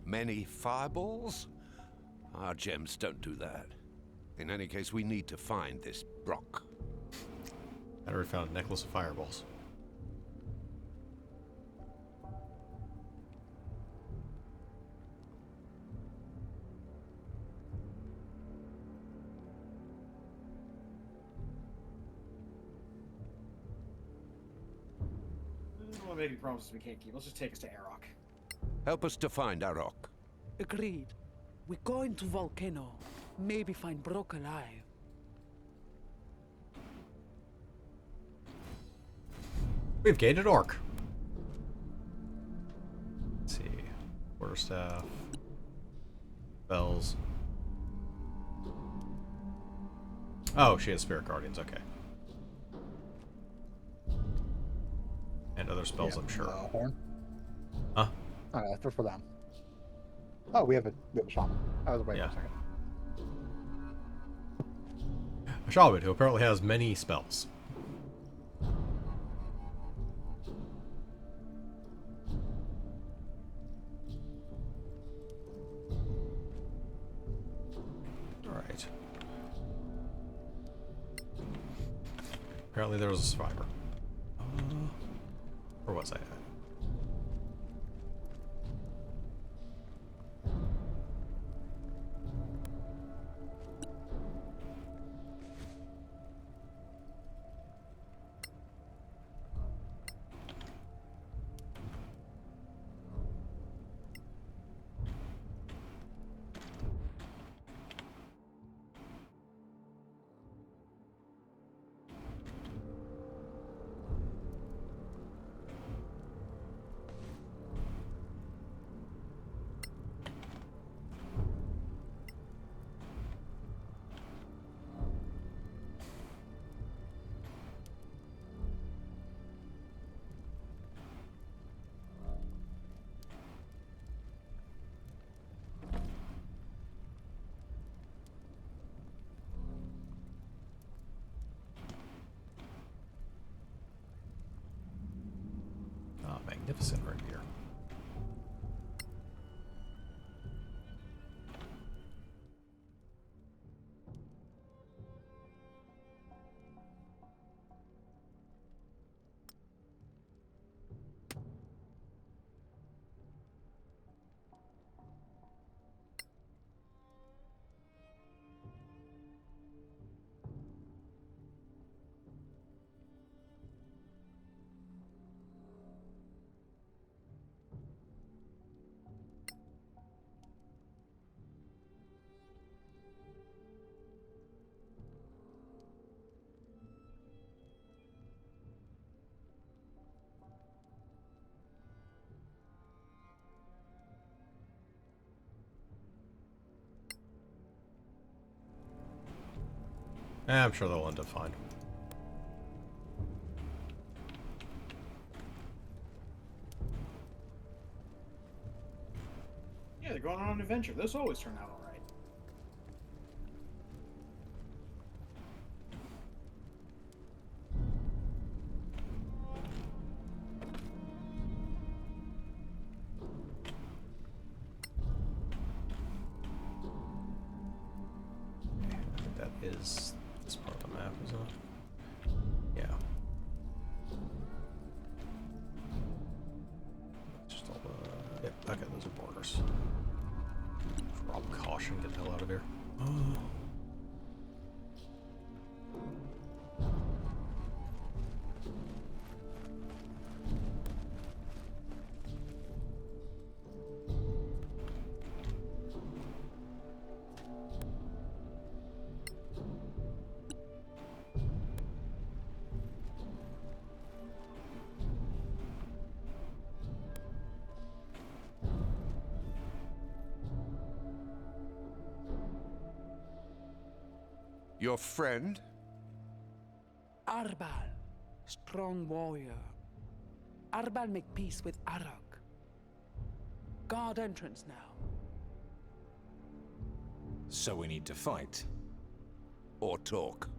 Many fireballs? Our gems don't do that. In any case, we need to find this Brock. I already found a necklace of fireballs. Don't make any promises we can't keep. Let's just take us to Arok. Help us to find Arok. Agreed. We go into Volcano. Maybe find Brok alive. We've gained an orc. Let's see. Quarterstaff. Bells. Oh, she has Spirit Guardians, okay. And other spells, Yeah, I'm sure. Horn. Huh? Throw for them. Oh, we have a shaman. I was waiting Yeah. for a second. A shaman who apparently has many spells. Alright. Apparently there was a survivor. Where was I at? Ah, magnificent right here. I'm sure they'll end up fine. Yeah, they're going on an adventure. Those always turn out all right. I think that is this part of the map, isn't it? Yeah. Just all the... Yep, okay, those are borders. Drop caution, get the hell out of here. Oh. Your friend? Arbal, strong warrior. Arbal make peace with Arok. Guard entrance now. So we need to fight. Or talk?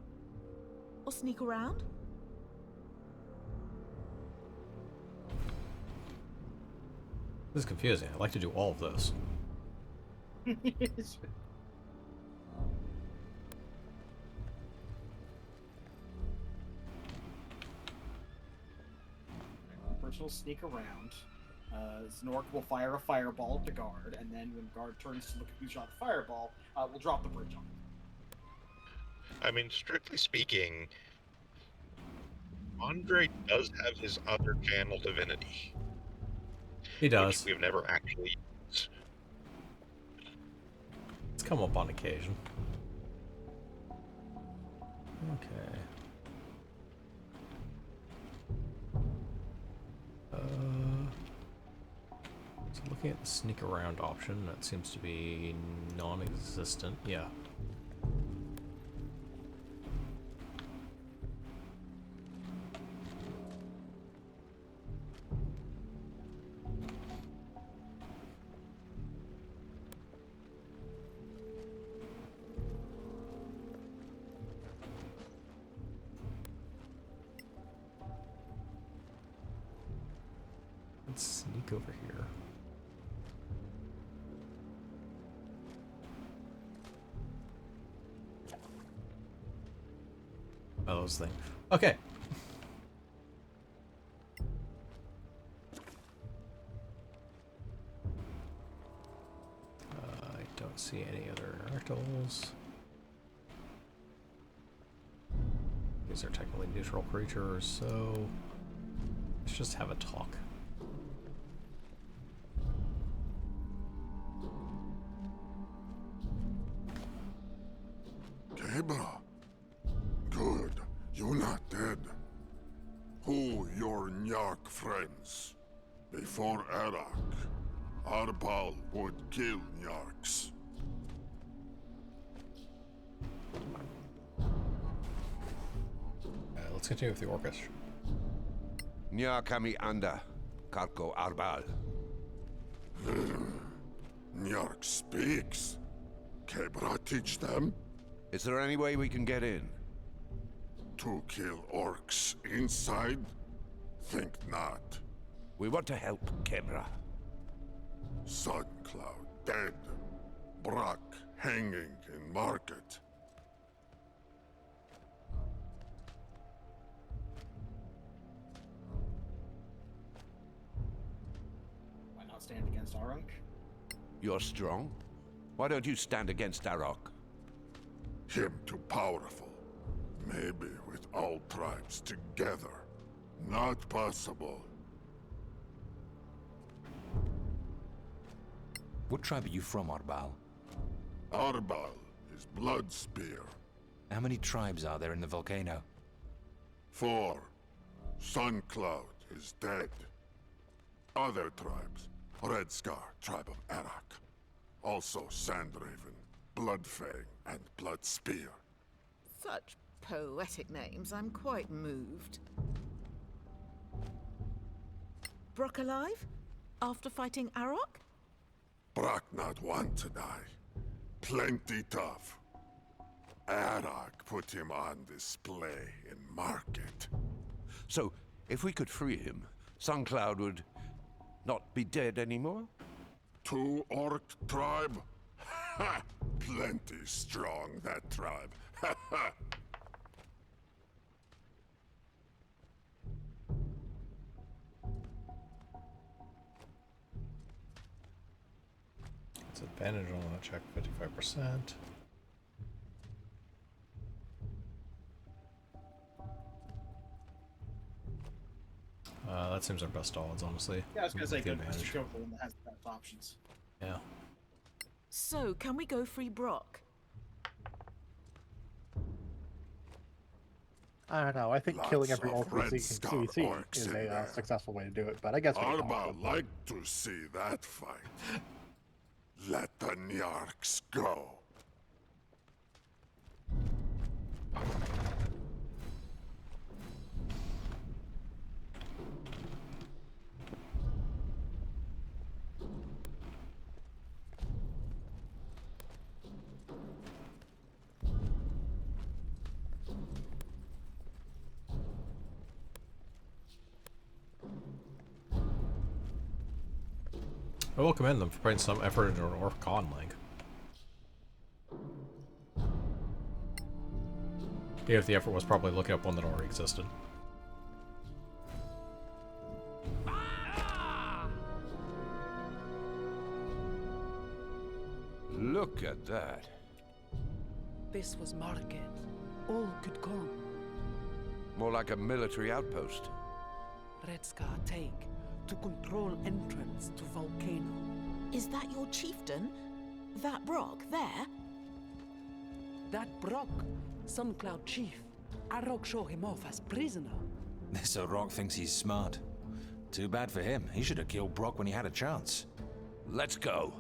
Or sneak around? This is confusing. I'd like to do all of those. Person will sneak around. Znork will fire a fireball at the guard, and then when guard turns to look at who shot the fireball, we'll drop the bridge on him. I mean, strictly speaking, Andre does have his other channel divinity, He which does. we've never actually used. It's come up on occasion. Okay. So looking at the sneak around option, that seems to be non-existent. Yeah. Let's sneak over here. Oh, those things. Okay. I don't see any other articles. These are technically neutral creatures, so let's just have a talk. Kebra. Good. You're not dead. Who your Nyark friends? Before Arak, Arbal would kill Nyarks. Let's continue with the orchestra. Nyakami anda, Karko Arbal. Nyark speaks. Kebra teach them Is there any way we can get in? to kill orcs inside? Think not. We want to help Kebra. Suncloud dead. Brock hanging in market. Why not stand against Arunk? You're strong. Why don't you stand against Arok? Him too powerful. Maybe with all tribes together. Not possible. What tribe are you from, Arbal? Arbal is blood spear. How many tribes are there in the volcano? 4. Suncloud is dead. Other tribes. Red Scar, tribe of Arak. Also Sandraven, Bloodfang, and Bloodspear. Such poetic names, I'm quite moved. Brock alive? After fighting Arok? Brock not want to die. Plenty tough. Arak put him on display in market. So, if we could free him, Suncloud would not be dead anymore? 2 orc tribe? Ha! Plenty strong, that tribe. Ha ha! It's advantage on that check, 55%. That seems our best odds, honestly. Yeah, I was gonna say, With the good. Let's just advantage. go for one that has the best options. Yeah. So, can we go free Brock? I don't know. I think Lots killing every of orc we Red see Scar in CEC orcs is in a there. successful way to do it, but I guess we can talk Arba about like to see that fight. Let the Nyarks go. I will commend them for putting some effort into an orc con link. Even if the effort was probably looking up one that already existed. Look at that. This was market. All could come. More like a military outpost. Red Scar take to control entrance to volcano. Is that your chieftain? That Brock there? That Brock, Suncloud chief. Arok show him off as prisoner. This Rock thinks he's smart. Too bad for him. He should have killed Brock when he had a chance. Let's go.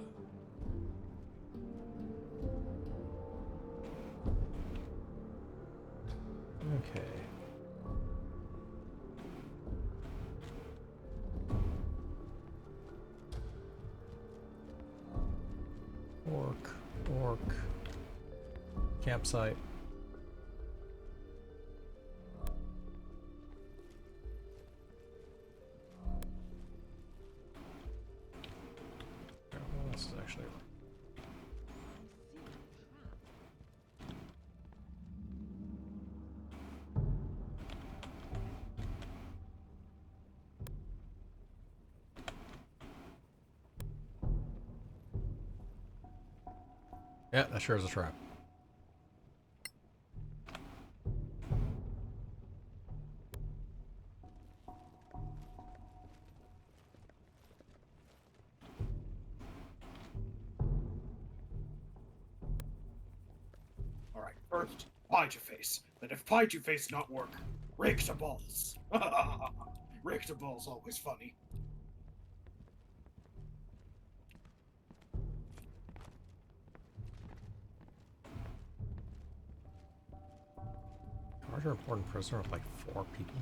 Okay. Orc. Campsite. Well, this is actually. Yeah, that sure is a trap. Alright, first, Pie to Face. But if Pie to Face not work, rake the balls. Rake the balls always funny. Larger important prisoner with like 4 people.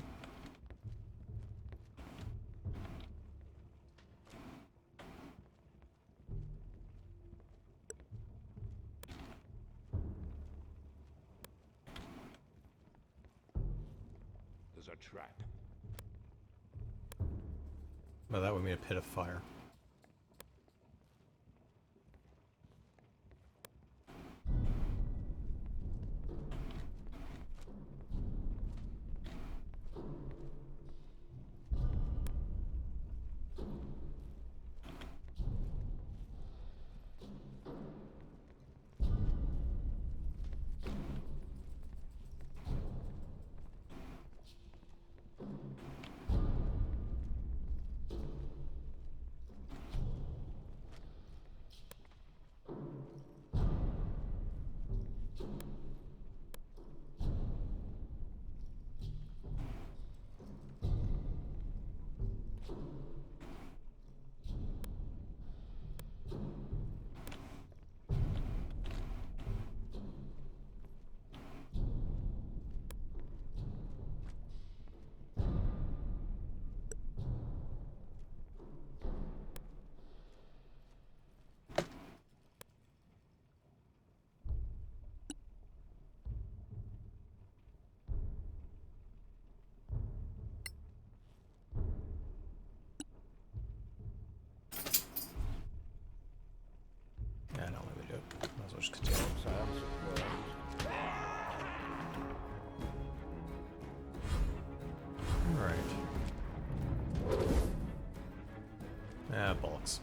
There's a trap. By that we mean a pit of fire. Yeah, no, let me do it. Might as well just continue. Alright. Ah, bollocks.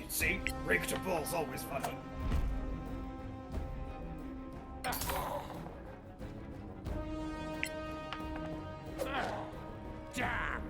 See? Rake the balls always funny. Damn!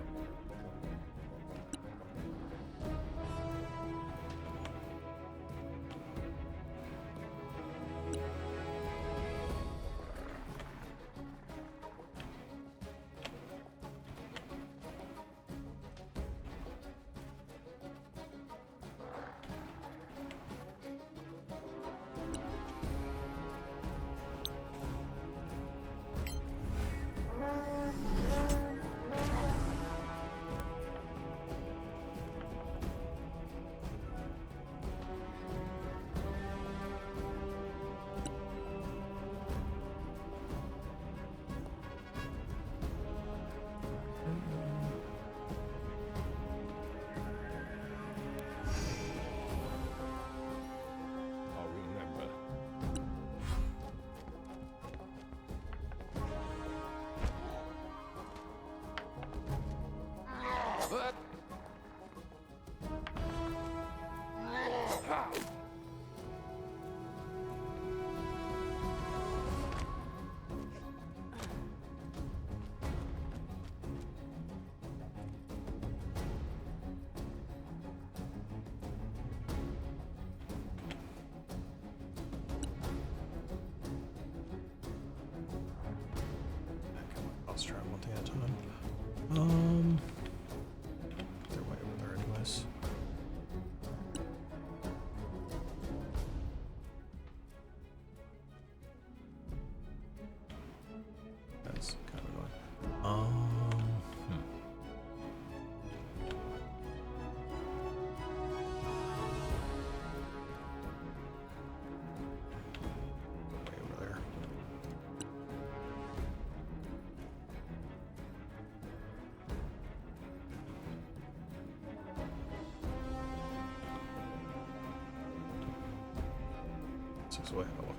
I'll remember. let's try one thing at a time. They're way over there anyways. That's kind of annoying. Way over there. Six away. Oh well.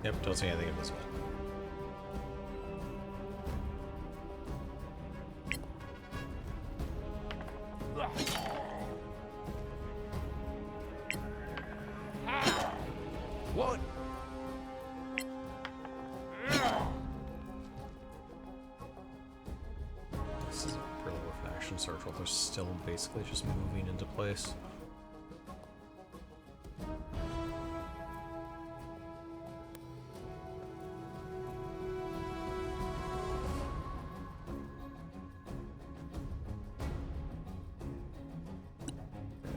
Yep, don't see anything invisible. What? This is really with an action circle. They're still basically just moving into place.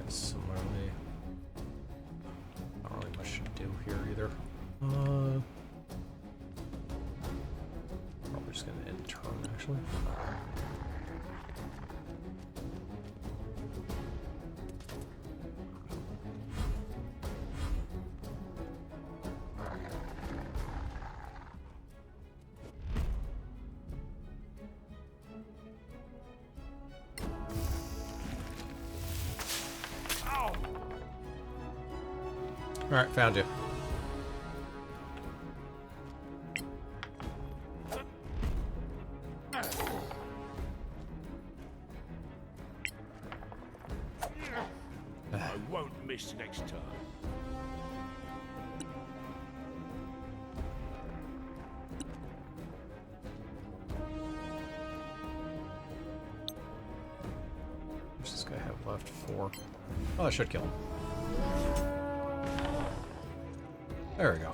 Similarly, not really much to do here either. Probably just gonna end turn actually. Alright, found you. I won't miss next time. What's this guy have left? 4. Oh, that should kill him. There we go.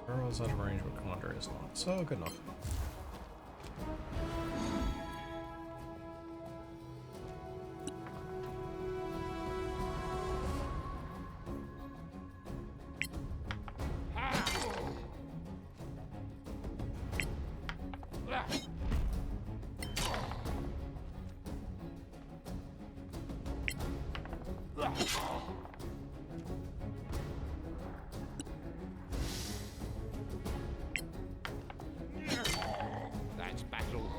Arrows out of range, but commander is not. So good enough. That's battle.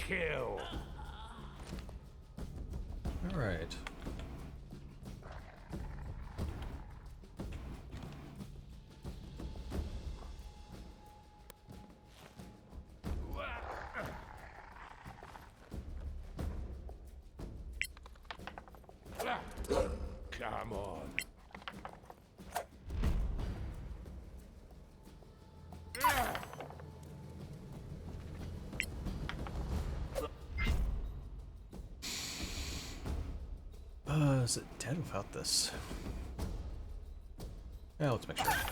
kill. All right. Come on. Is it dead without this? Yeah, let's make sure. Alright.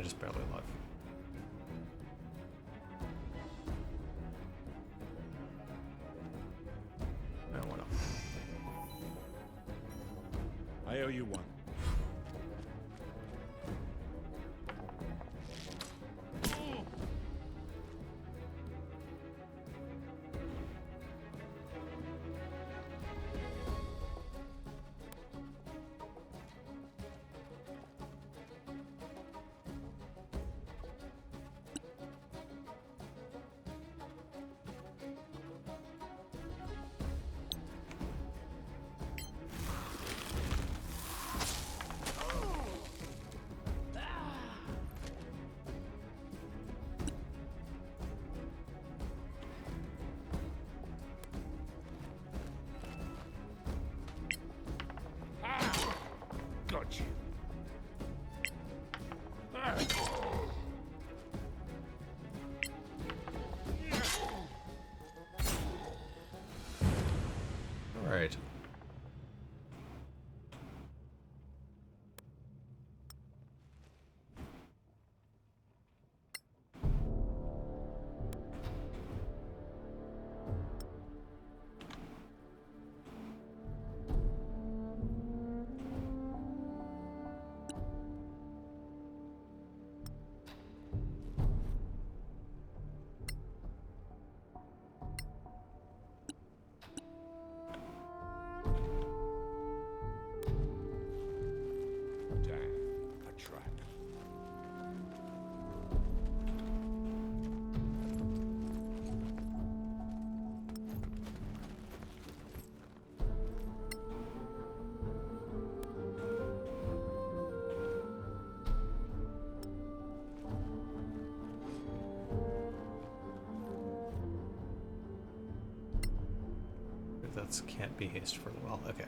Just barely alive. I wanna. I owe you one. Got you. All right. That's can't be haste for the well. Okay.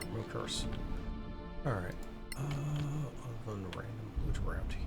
Remove curse. All right. Other than random loot around here.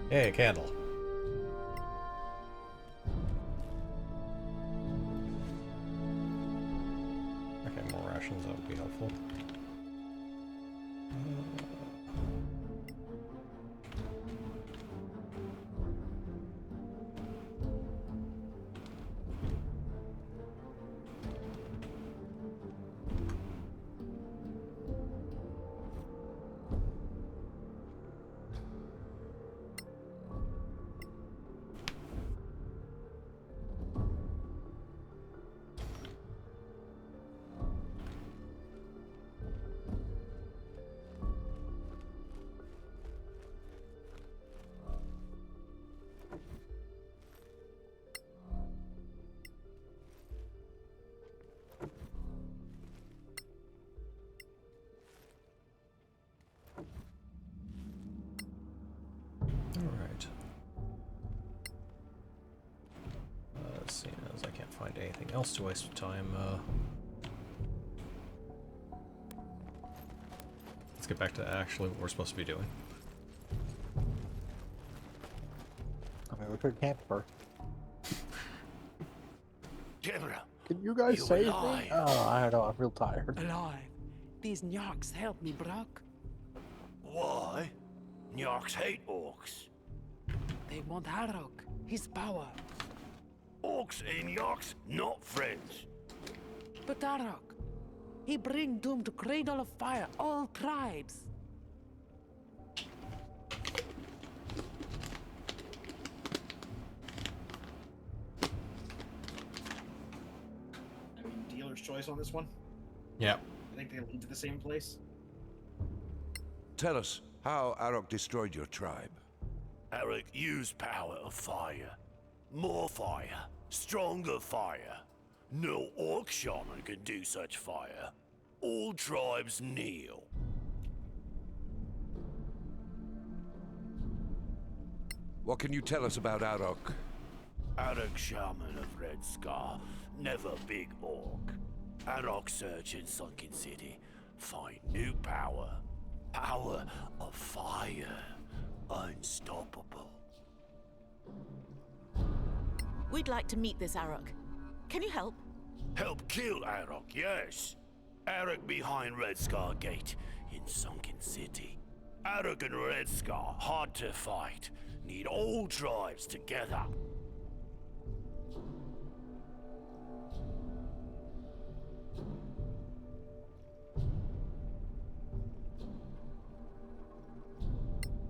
Hey, a candle. Okay, more rations, that would be helpful. else to waste time. Let's get back to actually what we're supposed to be doing. I mean, we could camp first. Deborah, Can you guys you save me? alive? Oh, I don't know. I'm real tired. Alive. These Nyarks help me, Brock. Why? Nyarks hate orcs. They want Harok, his power. Orcs and Nyarks not friends. But Harok, he bring doom to Cradle of Fire all tribes. I mean, dealer's choice on this one. Yeah. I think they lead to the same place. Tell us how Arok destroyed your tribe. Arok used power of fire. More fire. Stronger fire. No orc shaman can do such fire. All tribes kneel. What can you tell us about Arok? Arok shaman of Red Scar. Never big orc. Arok search in Sunken City. Find new power. Power of fire. Unstoppable. We'd like to meet this Arok. Can you help? Help kill Arok, yes. Arok behind Red Scar Gate in Sunken City. Arok and Red Scar hard to fight. Need all tribes together.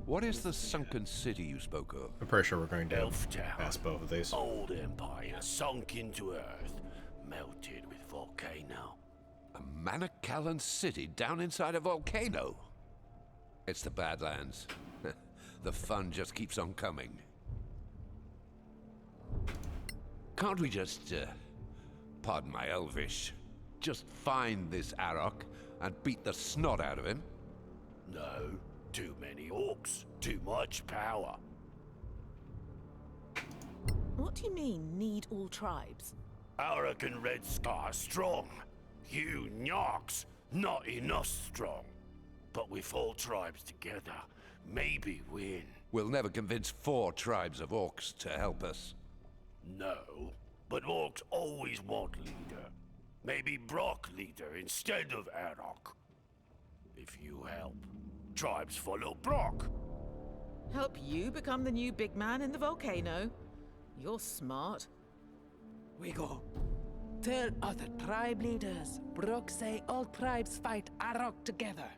What is the Sunken City you spoke of? I'm pretty sure we're going to Elf Town. pass both of these. Old empire sunk into earth, melted with volcano. A Manacallan city down inside a volcano? It's the Badlands. The fun just keeps on coming. Can't we just, pardon my Elvish, just find this Arok and beat the snot out of him? No. Too many orcs. Too much power. What do you mean, need all tribes? Arok and Red Scar strong. You Nyarks, not enough strong. But with all tribes together, maybe win. We'll never convince 4 tribes of orcs to help us. No, but orcs always want leader. Maybe Brock leader instead of Arok. If you help, tribes follow Brock. Help you become the new big man in the volcano? You're smart. We go. Tell other tribe leaders, Brock say all tribes fight Arok together.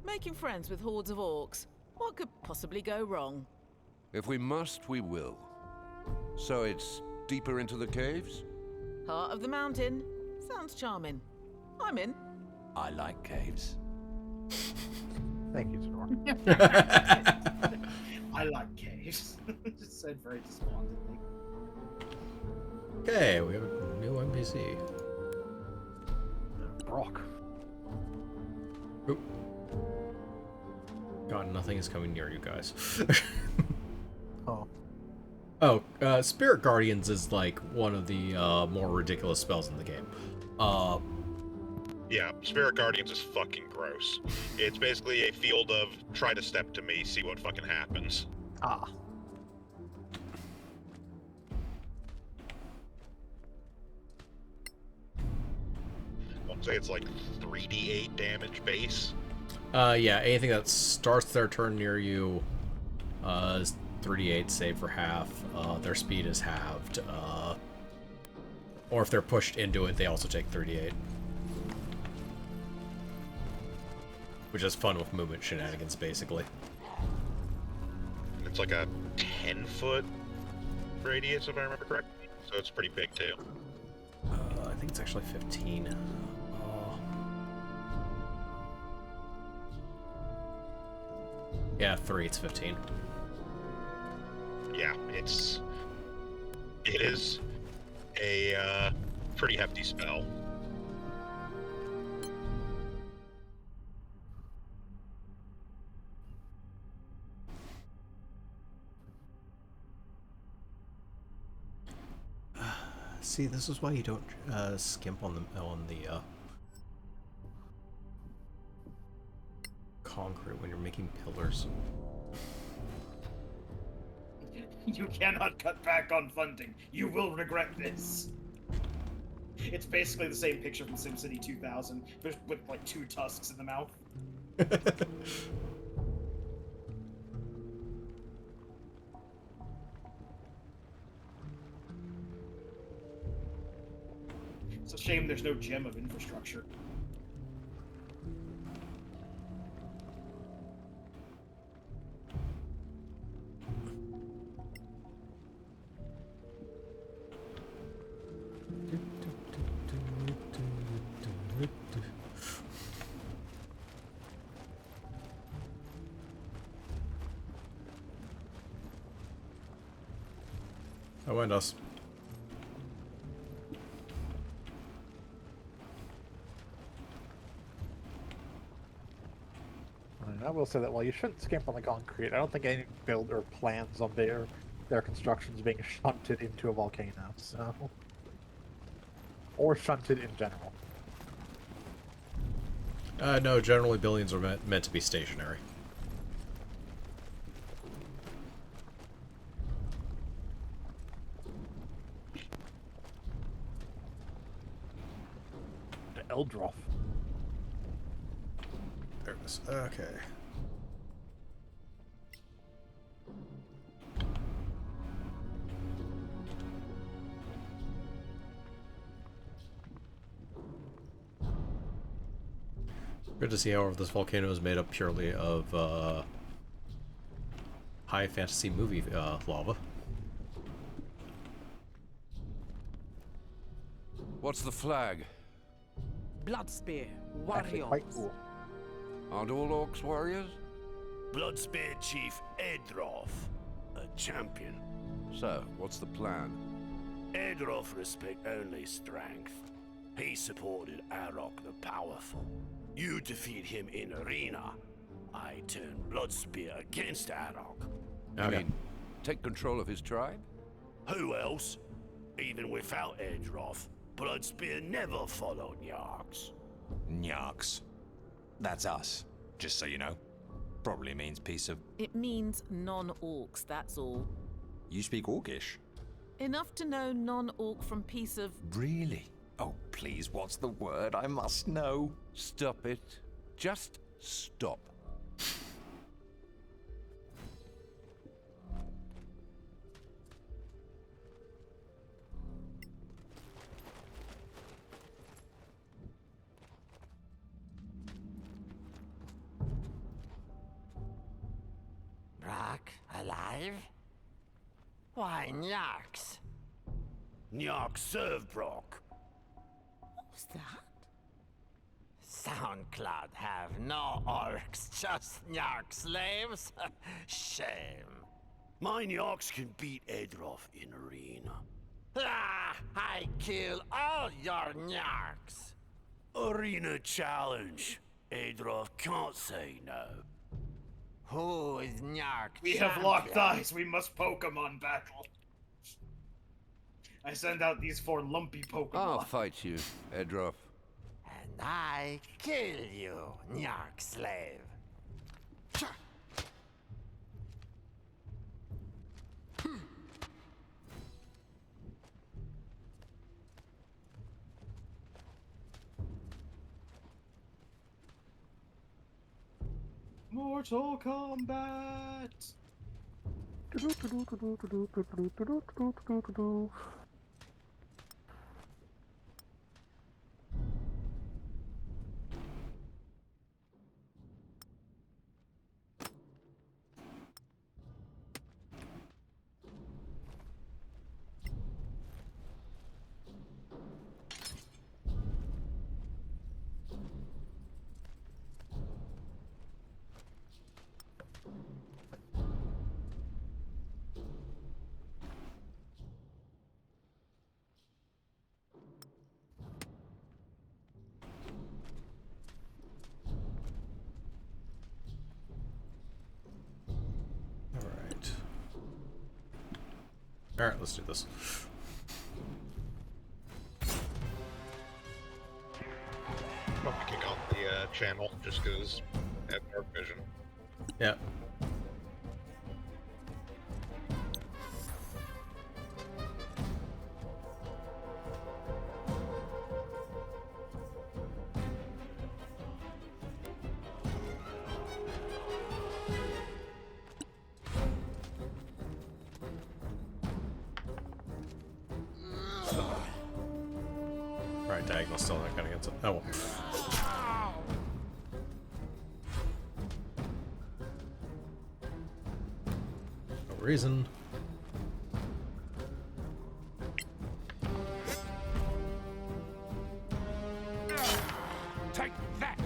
Making friends with hordes of orcs. What could possibly go wrong? If we must, we will. So it's deeper into the caves? Heart of the mountain. Sounds charming. I'm in. I like caves. Thank you, Snor. I like caves. Just said very despondently. Okay, we have a new NPC. Brock. Oop. God, nothing is coming near you guys. Oh. Oh, Spirit Guardians is like one of the more ridiculous spells in the game. Yeah, Spirit Guardians is fucking gross. It's basically a field of try to step to me, see what fucking happens. Ah. I'll say it's like 3d8 damage base. Yeah, anything that starts their turn near you is 3d8 save for half. Their speed is halved. Or if they're pushed into it, they also take 3d8. Which is fun with movement shenanigans, basically. It's like a 10-foot radius, if I remember correctly. So it's pretty big, too. I think it's actually 15. Yeah, 3, it's 15. Yeah, it is a pretty hefty spell. See, this is why you don't skimp on the concrete when you're making pillars. You cannot cut back on funding. You will regret this. It's basically the same picture from SimCity 2000, but with like 2 tusks in the mouth. It's a shame there's no gem of infrastructure. Oh, and us. I will say that while you shouldn't skimp on the concrete, I don't think any builder plans on their constructions being shunted into a volcano, so... Or shunted in general. No, generally buildings are meant to be stationary. The Eldroth. There it is. Okay. Good to see, however, this volcano is made up purely of high fantasy movie lava. What's the flag? Bloodspear, Actually, warriors. quite cool. Aren't all orcs warriors? Bloodspear Chief Edroth, a champion. So, what's the plan? Edroth respect only strength. He supported Arok the Powerful. You defeat him in arena. I turn Bloodspear against Arok. Okay. I mean, take control of his tribe? Who else? Even without Edroth, Bloodspear never followed Yarks. Nyarks. That's us, just so you know. Probably means piece of... It means non-orcs, that's all. You speak Orcish? Enough to know non-orc from piece of... Really? Oh, please, what's the word? I must know. Stop it. Just stop. Brock, alive? Why, Nyarks? Nyark serve Brock. What was that? SoundCloud have no orcs, just Nyark slaves? Shame. My Nyarks can beat Edroth in arena. Ah, I kill all your Nyarks. Arena challenge. Edroth can't say no. Who is Nyark? We have locked eyes. We must Pokemon battle. I send out these 4 lumpy Pokemon. I'll fight you, Edroth. And I kill you, Nyark slave. Mortal Kombat. Alright, let's do this. dark channel, just because I have dark vision. Yeah. Alright, diagonal still not gonna get it. Oh well. No reason. Take that!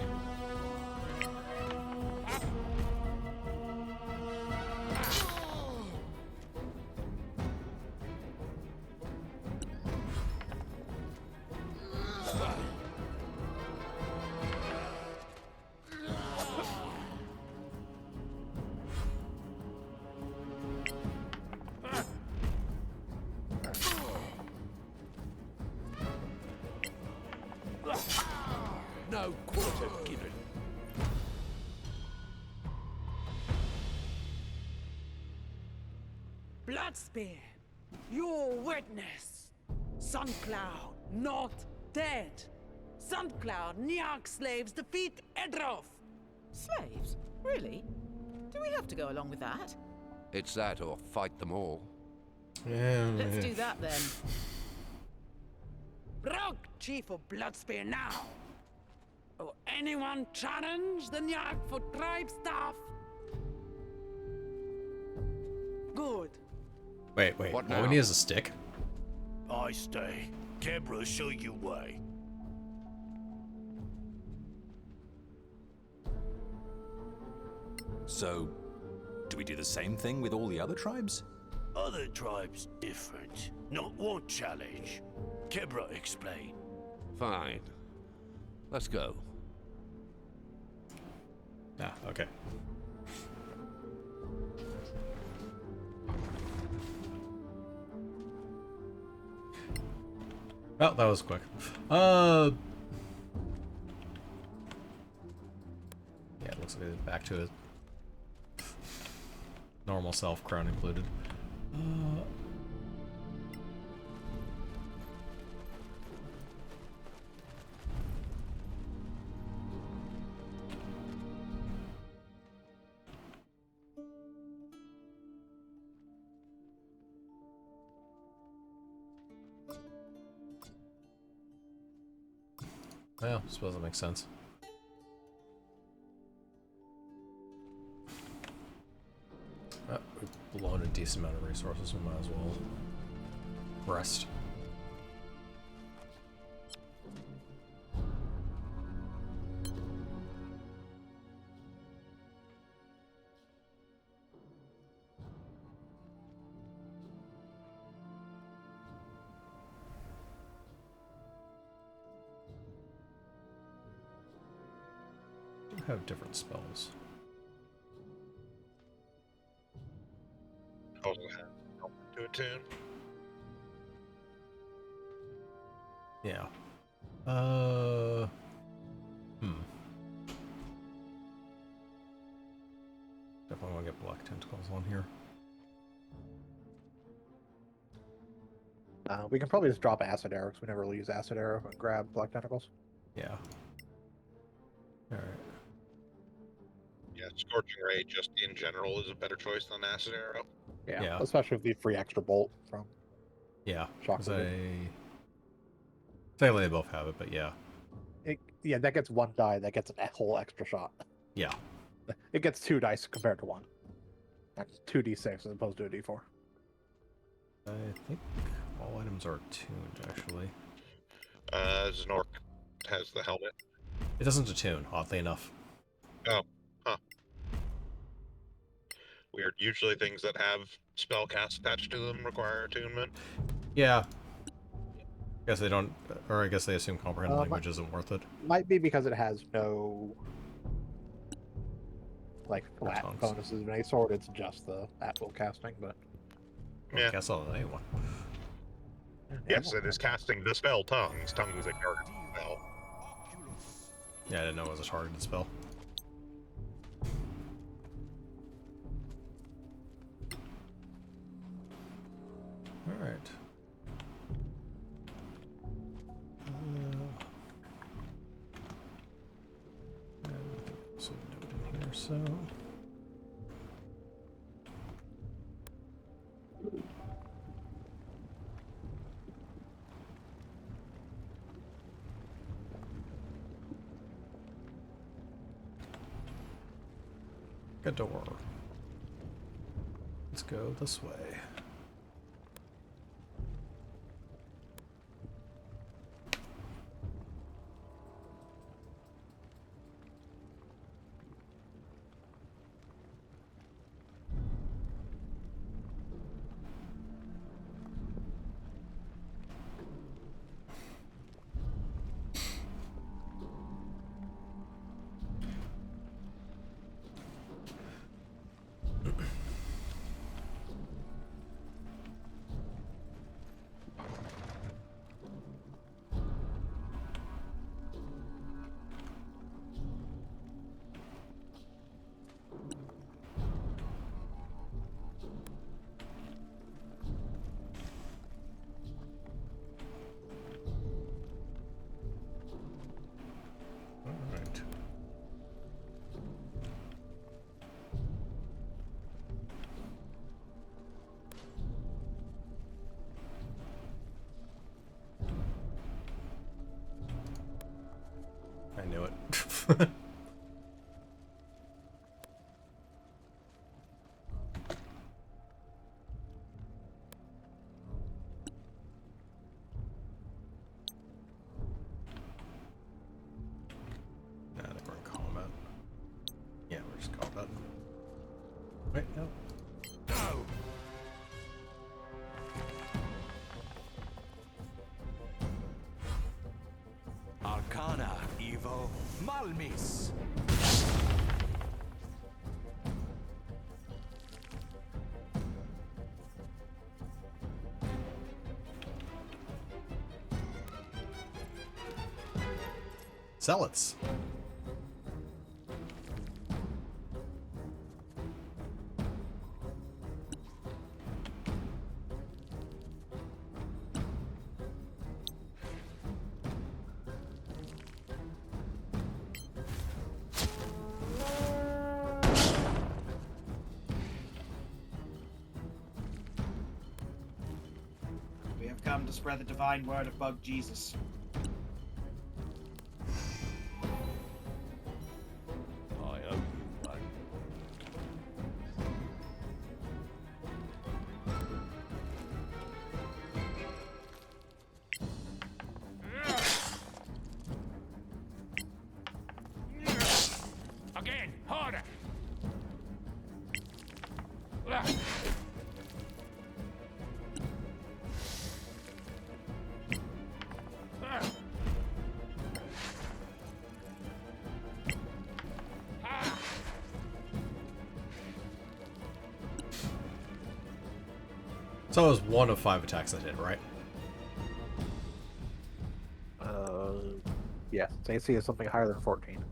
No quarter given. Bloodspear, your witness. Suncloud, not dead. Suncloud, Nyark slaves defeat Edroth. Slaves? Really? Do we have to go along with that? It's that or fight them all. Yeah. Let's do that then. Brok, chief of Bloodspear now. Or anyone challenge the Nyark for tribe staff? Good. Wait. What All now? we need is a stick. I stay. Kebra, show you way. So, do we do the same thing with all the other tribes? Other tribes different. Not one challenge. Kebra, explain. Fine. Let's go. Ah, okay. Well, that was quick. Yeah, it looks like it's back to it. Normal self, crown included. Well, I suppose that makes sense. We've blown a decent amount of resources, we might as well rest. Have different spells. Also have help to attune. Yeah. Definitely want to get black tentacles on here. We can probably just drop acid arrow because we never really use acid arrow and grab black tentacles. Yeah. Alright. Yeah, Scorching Ray just in general is a better choice than Acid Arrow. Yeah. Especially if the free extra bolt from. Yeah. Shock. Sadly, they both have it, but yeah. Yeah, that gets one die. That gets a whole extra shot. Yeah. It gets 2 dice compared to 1. That's 2d6 as opposed to a d4. I think all items are attuned, actually. Znork has the helmet. It doesn't attune, oddly enough. Oh, huh. Weird. Usually things that have spell cast attached to them require attunement. Yeah. Guess they don't, or I guess they assume comprehend language isn't worth it. Might be because it has no like flat tongues. bonuses of any sort. It's just the at-will casting, but Yeah. I guess I'll let anyone. Yes, it is casting the spell Tongues. Tongues is a character spell. Yeah, I didn't know it was a targeted spell. Alright. So do it in here, so. A door. Let's go this way. Alright. I knew it. I think we're in combat. Yeah, we're just combat. Wait, no. Go! Arcana, Evo, Malmis. Zealots. We have come to spread the divine word of Bug Jesus. I owe you one. Again, harder. So it was 1 of 5 attacks that hit, right? Yes. AC is something higher than 14.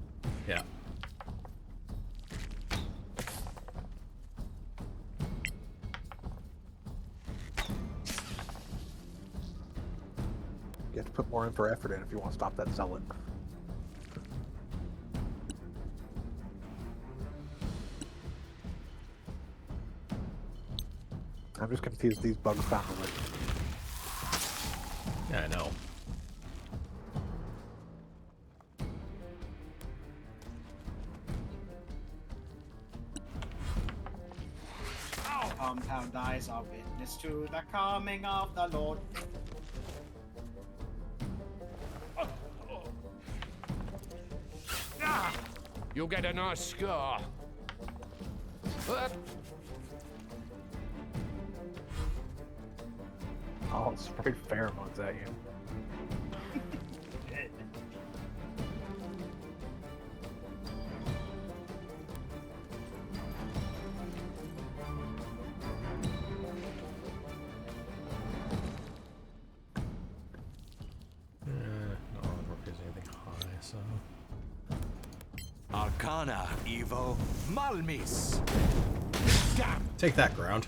Yeah. You have to put more in for effort in if you want to stop that zealot. I'm just confused these bugs found the list. Yeah, I know. Compound eyes are witness to the coming of the Lord. You'll get a nice scar. Oh, it sprayed pheromones at you. No, I don't think there's anything high, so. Arcana Evo Malmis. Damn. Take that, ground.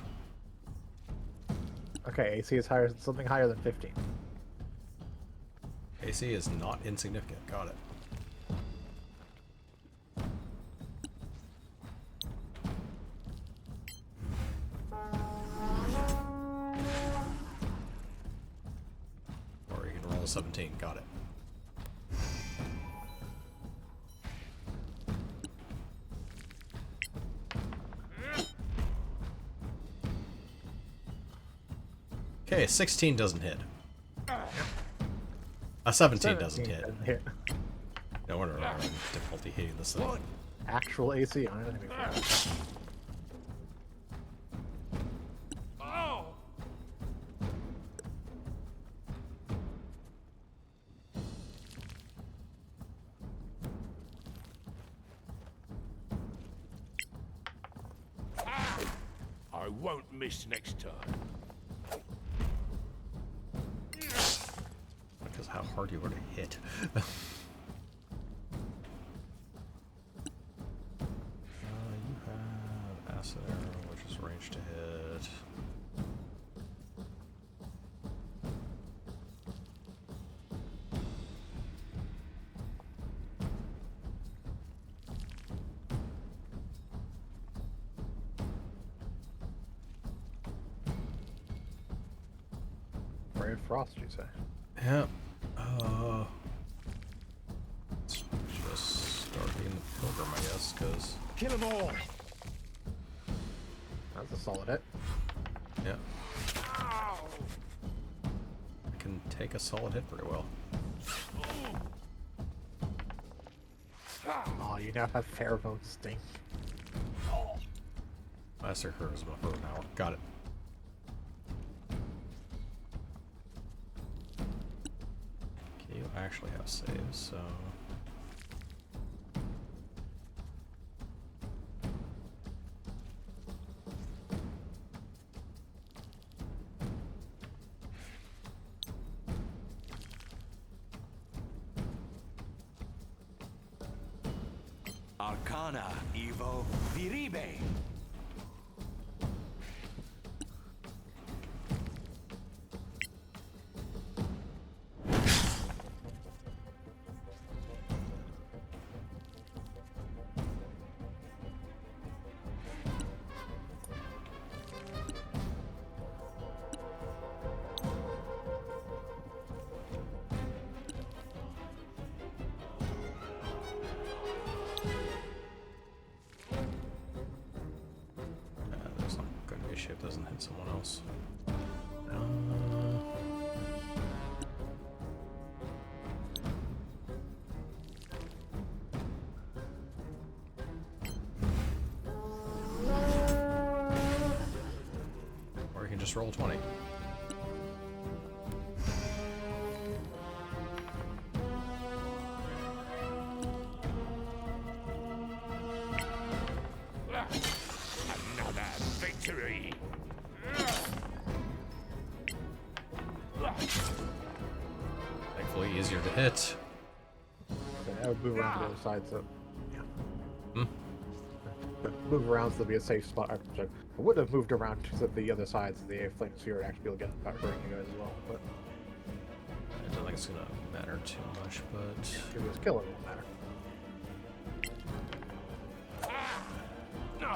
Okay, AC is higher, something higher than 15. AC is not insignificant. Got it. Or you can roll a 17. Got it. Okay, 16 doesn't hit. A 17 doesn't hit. No wonder I'm having difficulty hitting this thing. Actual AC on it. I won't miss next time. Because how hard you were to hit. You have acid arrow, which is range to hit. Brave Frost, you say? Yep. Let's just start being the pilgrim, I guess, because... Kill them all. That's a solid hit. Yeah. I can take a solid hit pretty well. Oh, you now have Pheromone Sting. Master Charisma for an hour. Got it. Okay, you actually have saves, so... Arcana Evo Viribe. There's not going to be a shape that doesn't hit someone else. Or you can just roll 20. Another victory. Thankfully easier to hit. Okay, I would move around to the other side, so... Yeah. Hmm? But move around so there'll be a safe spot. I would have moved around to the other sides of the flame sphere to actually be able to get hurting you guys as well, but... I don't think it's going to matter too much, but... If it was killing, it won't matter.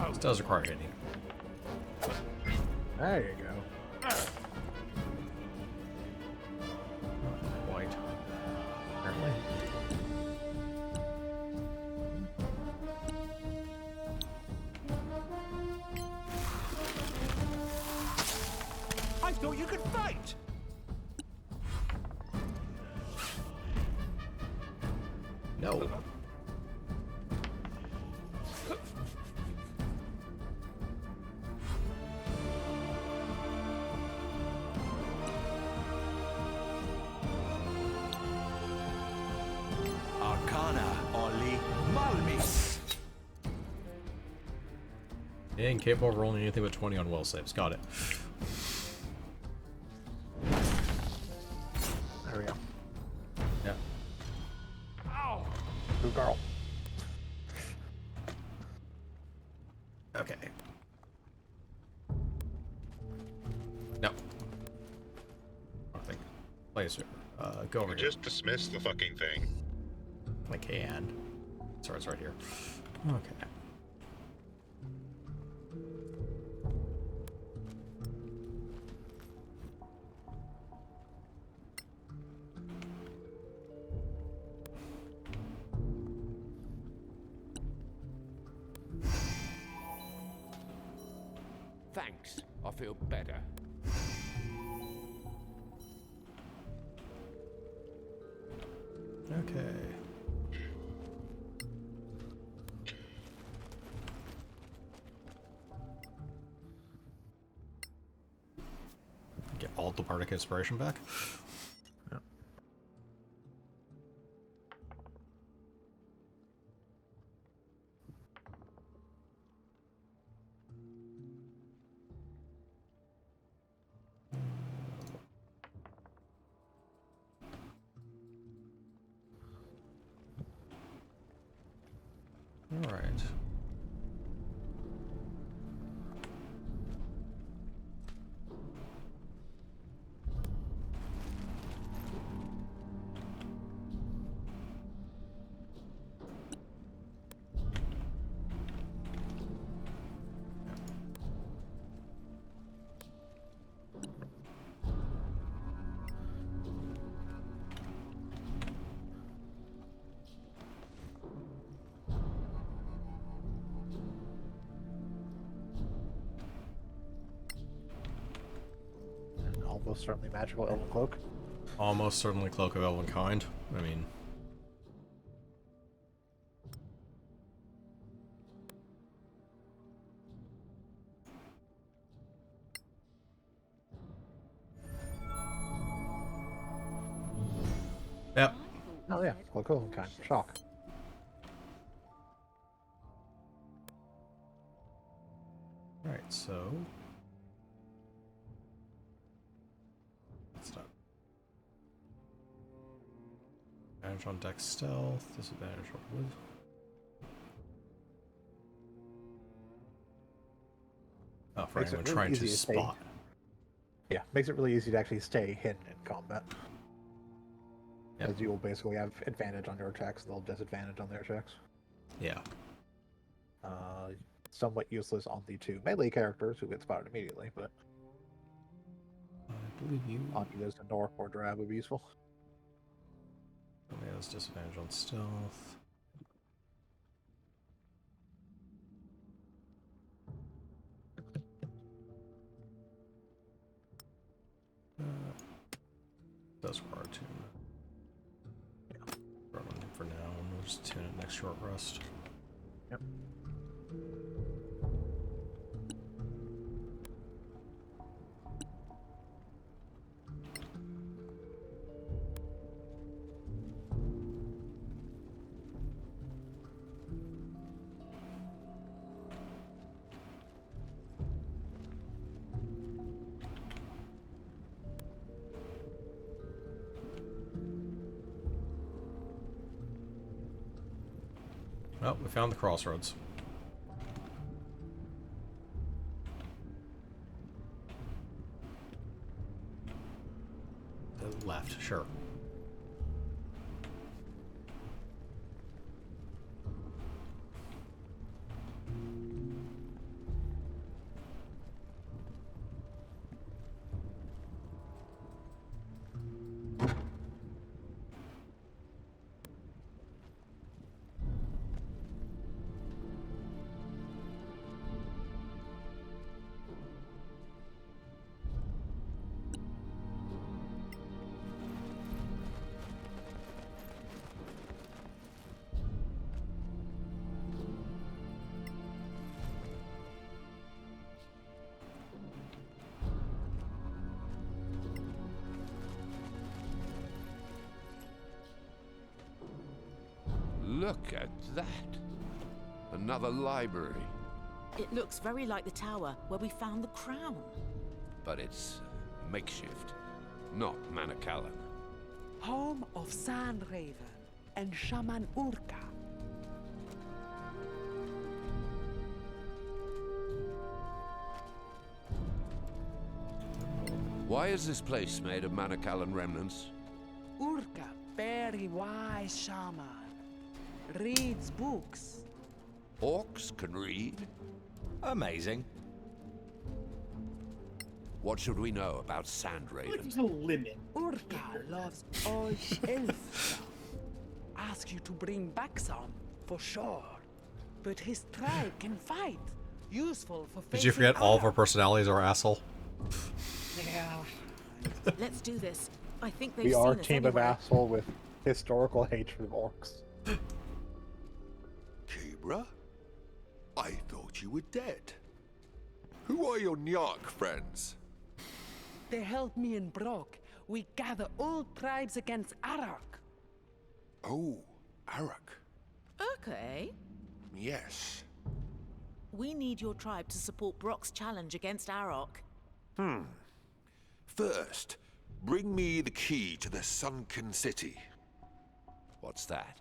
This does require hitting. There you go. Not quite. Apparently. I thought you could fight. No. Arcana Oli Malmis. Incapable of rolling anything but 20 on will saves. Got it. There we go. Yeah. Good girl. Okay. No. Wrong thing. Laser. Go over You here. just dismiss the fucking thing. I can. Sorry, it's right here. Okay. Thanks. I feel better. Okay. Get all the Bardic inspiration back. All right. And almost certainly magical elven cloak. Almost certainly Cloak of Elven Kind. I mean... Yep. Oh yeah, cloak of elven kind. Shock. Alright, so... Let's stop. Advantage on deck stealth, disadvantage on wood. Oh, for Makes it anyone really trying easy to to stay- spot. Yeah, makes it really easy to actually stay hidden in combat. Yep. As you will basically have advantage on your attacks, they'll have disadvantage on their attacks. Yeah. Somewhat useless on the two melee characters who get spotted immediately, but I believe you. on either Zenor or Drab would be useful. Okay, that's disadvantage on stealth. Does require tune. Yeah. Run for now, and we'll just tune it next short rest. Yep. Well, we found the crossroads. The left, sure. Look at that. Another library. It looks very like the tower where we found the crown. But it's makeshift, not Manacallan. Home of Sandraven and Shaman Urka. Why is this place made of Manakalan remnants? Urka, very wise shaman. Reads books. Orcs can read? Amazing. What should we know about Sand I feel like Raven? there's no limit. Urka loves all elf stuff. Ask you to bring back some, for sure. But his tribe can fight. Useful for Did you forget all of our Arok. personalities are asshole? Yeah. Let's do this. I think they've We seen are a us team of anyway. asshole with historical hatred of orcs. Kibra? I thought you were dead. Who are your Nyark friends? They help me and Brock. We gather all tribes against Arok. Oh, Arak. Okay. Yes. We need your tribe to support Brock's challenge against Arok. First, bring me the key to the sunken city. What's that?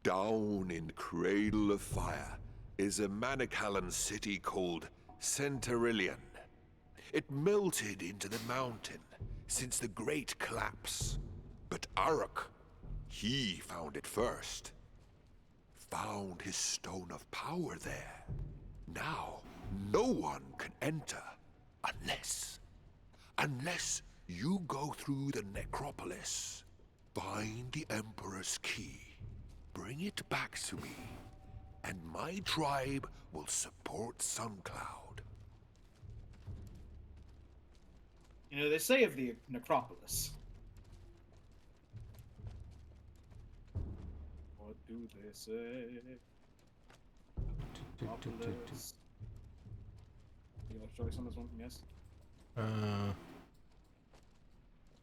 Down in Cradle of Fire is a Manakalan city called Centaurillion. It melted into the mountain since the Great Collapse. But Arak, he found it first. Found his stone of power there. Now, no one can enter unless you go through the necropolis. Find the Emperor's key. Bring it back to me, and my tribe will support Suncloud. You know, they say of the necropolis. What do they say? Necropolis. You want to show us on this one? Yes.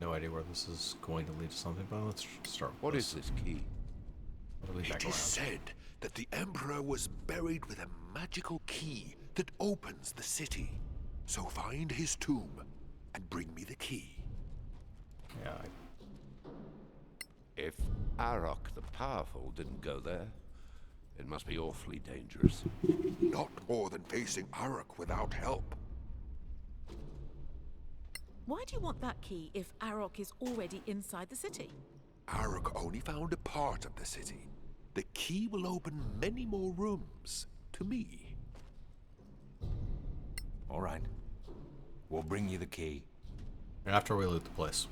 No idea where this is going to lead to something, but let's start with What is this key? It'll lead back It is around. said that the Emperor was buried with a magical key that opens the city. So find his tomb and bring me the key. Yeah, If Arok the Powerful didn't go there, it must be awfully dangerous. Not more than facing Arak without help. Why do you want that key if Arok is already inside the city? Arak only found a part of the city. The key will open many more rooms to me. All right. We'll bring you the key. after we loot the place.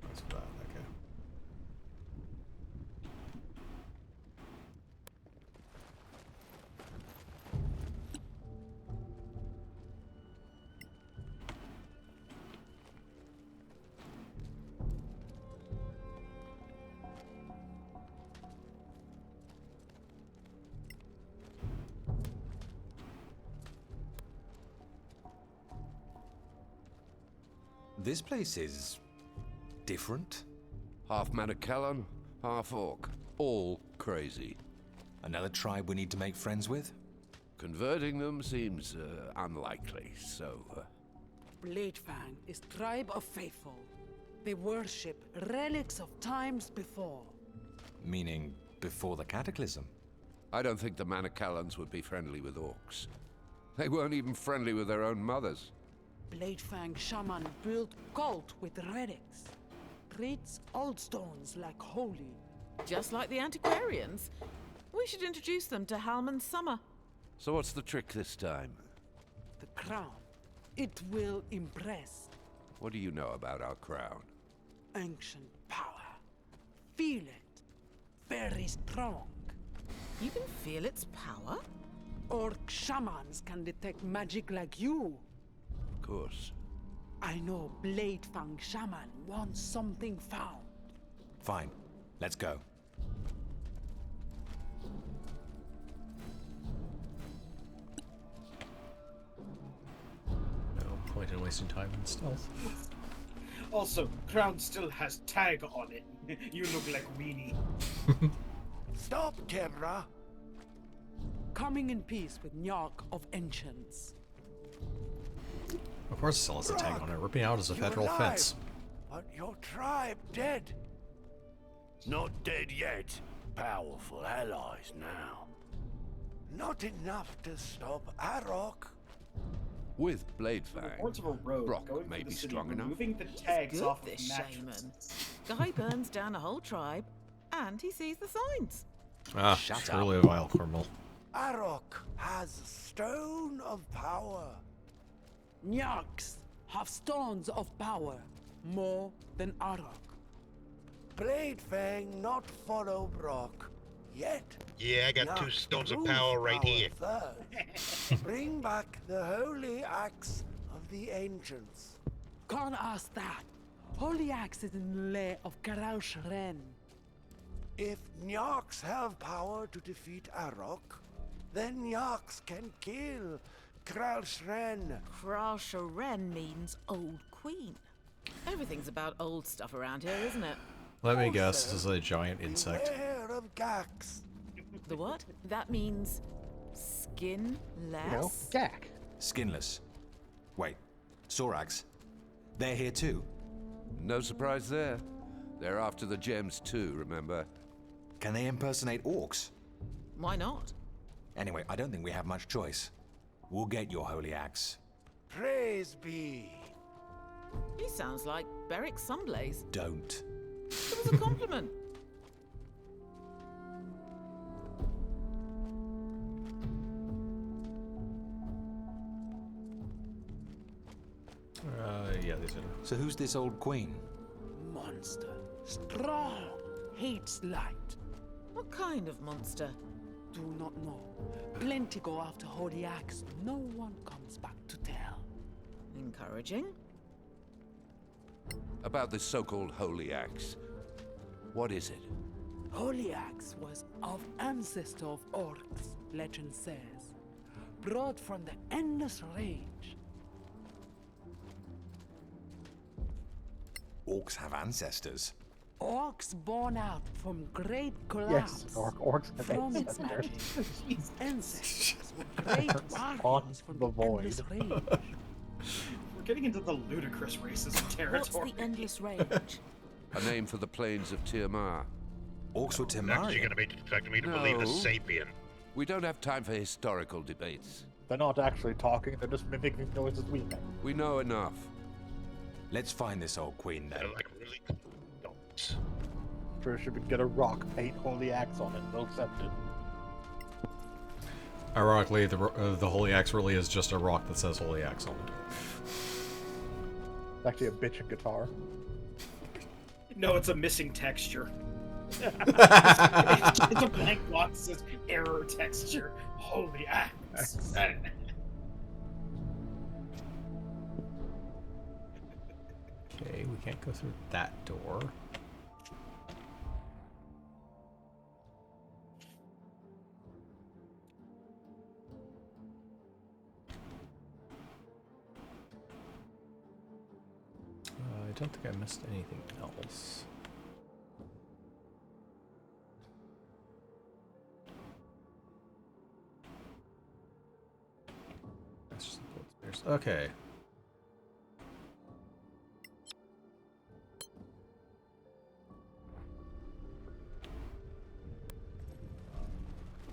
That's bad, okay. This place is different. Half Manakalan, half Orc. All crazy. Another tribe we need to make friends with? Converting them seems unlikely, so... Bladefang is tribe of faithful. They worship relics of times before. Meaning before the cataclysm? I don't think the Manakalans would be friendly with Orcs. They weren't even friendly with their own mothers. Bladefang shaman built cult with relics. Treats old stones like holy. Just like the antiquarians. We should introduce them to Halman's summer. So what's the trick this time? The crown. It will impress. What do you know about our crown? Ancient power. Feel it. Very strong. You can feel its power? Orc shamans can detect magic like you. Of course. I know Bladefang Shaman wants something found. Fine. Let's go. No point in wasting time in stealth. Also, crown still has tag on it. You look like weenie. Stop, Kebra! Coming in peace with Nyark of Ancients. Of course, it still has a tag on it. Ripping out is a You federal alive, offense. But your tribe dead. Not dead yet. Powerful allies now. Not enough to stop Arok. With Bladefang, Reports of a road Brock going may through the be city, strong enough. removing the tags Good, off of this mattresses. shaman. Guy burns down a whole tribe, and he sees the signs. Ah, Shut truly up. a vile criminal. Arok has Stone of Power. Nyarks have stones of power, more than Arok. Bladefang not follow Brock yet. Yeah, I got two Nyark's stones of prove power right here. first. Bring back the holy axe of the ancients. Can't ask that. Holy Axe is in the lair of Karaush Ren. If Nyarks have power to defeat Arok, then Nyarks can kill Kralshren. Krasha-Ren means old queen. Everything's about old stuff around here, isn't it? Let me guess, this is a giant insect. Beware of Gax. The what? That means skinless? You know, Gak. Skinless. Wait, Sorax. They're here too. No surprise there. They're after the gems too, remember? Can they impersonate orcs? Why not? Anyway, I don't think we have much choice. We'll get your holy axe. Praise be. He sounds like Beric Sunblaze. Don't. It was a compliment. Yeah, these are. So who's this old queen? Monster. Strong. Hates light. What kind of monster? Do not know. Plenty go after Holy Axe. No one comes back to tell. Encouraging. About this so-called holy axe. What is it? Holy Axe was of ancestor of orcs, legend says. Brought from the endless range. Orcs have ancestors. Orcs born out from great collapse. Yes, orcs have from ancestors. magic. Ancestors with great On guardians from the the void. endless range. We're getting into the ludicrous racism territory. What's the endless range? A name for the plains of Tiamar. Orcs were Next, you're Temari. gonna be expecting me to believe the No. sapien. We don't have time for historical debates. They're not actually talking, they're just mimicking noises we make. We know enough. Let's find this old queen then. They're like really don't. First, you could get a rock, paint Holy Axe on it, and they'll accept it. Ironically, the Holy Axe really is just a rock that says Holy Axe on it. It's actually a bitchin' guitar. No, it's a missing texture. It's a blank box that says error texture. Holy axe. Okay, we can't go through that door. I don't think I missed anything else. That's just the stairs. Okay.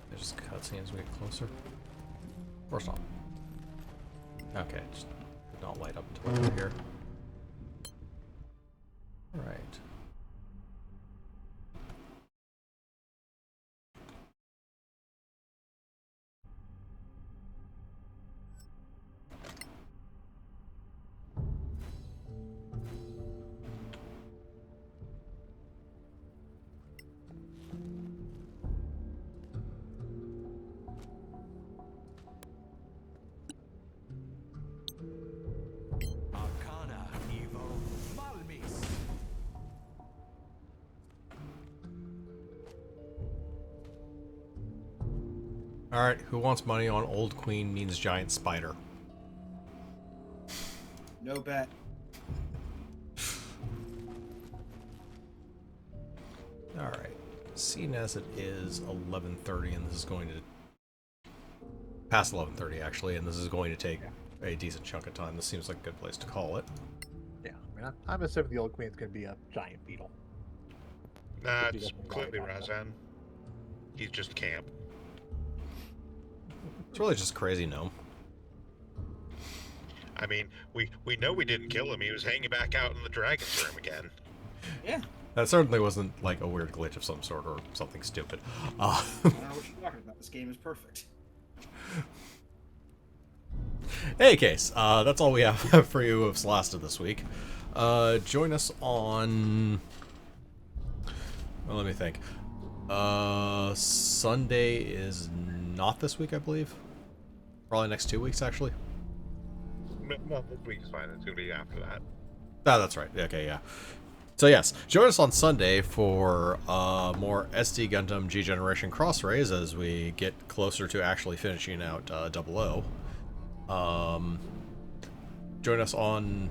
There's just cutscenes as we get closer. Of course not. Okay, just did not light up until over here. Alright. Alright, who wants money on Old Queen means giant spider? No bet. Alright. Seeing as it is 11:30 and this is going to... Past 11:30 actually, and this is going to take a decent chunk of time. This seems like a good place to call it. Yeah, I mean, I'm assuming the Old Queen's gonna be a giant beetle. Nah, He it's doesn't clearly lollipop them. Razan. He's just camp. It's really just a crazy gnome. I mean, we know we didn't kill him. He was hanging back out in the dragon's room again. Yeah. That certainly wasn't like a weird glitch of some sort or something stupid. I don't know what you're talking about. This game is perfect. In any case, that's all we have for you of Solasta this week. Join us on... Well, let me think. Sunday is not this week, I believe. Probably next 2 weeks, actually. No, this week's fine. It's gonna be after that. Ah, that's right. Okay, yeah. So yes, join us on Sunday for more SD Gundam G Generation Cross Rays as we get closer to actually finishing out 00. Join us on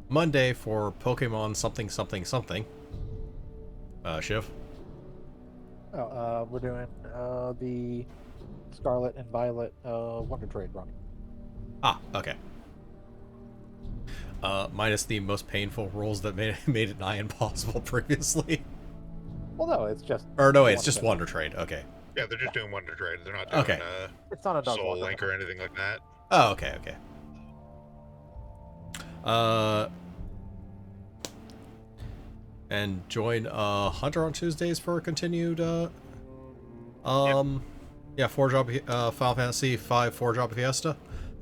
Monday for Pokemon something something something. Shiv? Oh, we're doing the Scarlet and Violet Wonder Trade run. Ah, okay. Minus the most painful rules that made it nigh impossible previously. Well, no, it's just. Or no, it's just Wonder Trade. Okay. Yeah, they're just doing Wonder Trade. They're not doing It's not a dog Soul walker. Link or anything like that. Oh, okay, okay. And join Hunter on Tuesdays for a continued yeah, 4-drop Final Fantasy 5 4-drop Fiesta.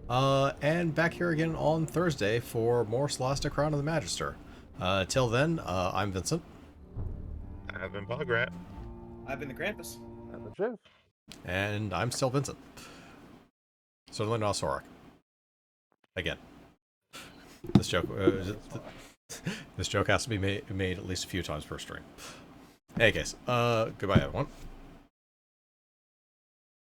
And back here again on Thursday for more Solasta Crown of the Magister. Till then, I'm Vincent. I've been Bograt. I've been the Krampus. And the Shiv. And I'm still Vincent. Certainly not Sorak. Again. This joke this joke has to be made at least a few times per stream. In any case, goodbye everyone.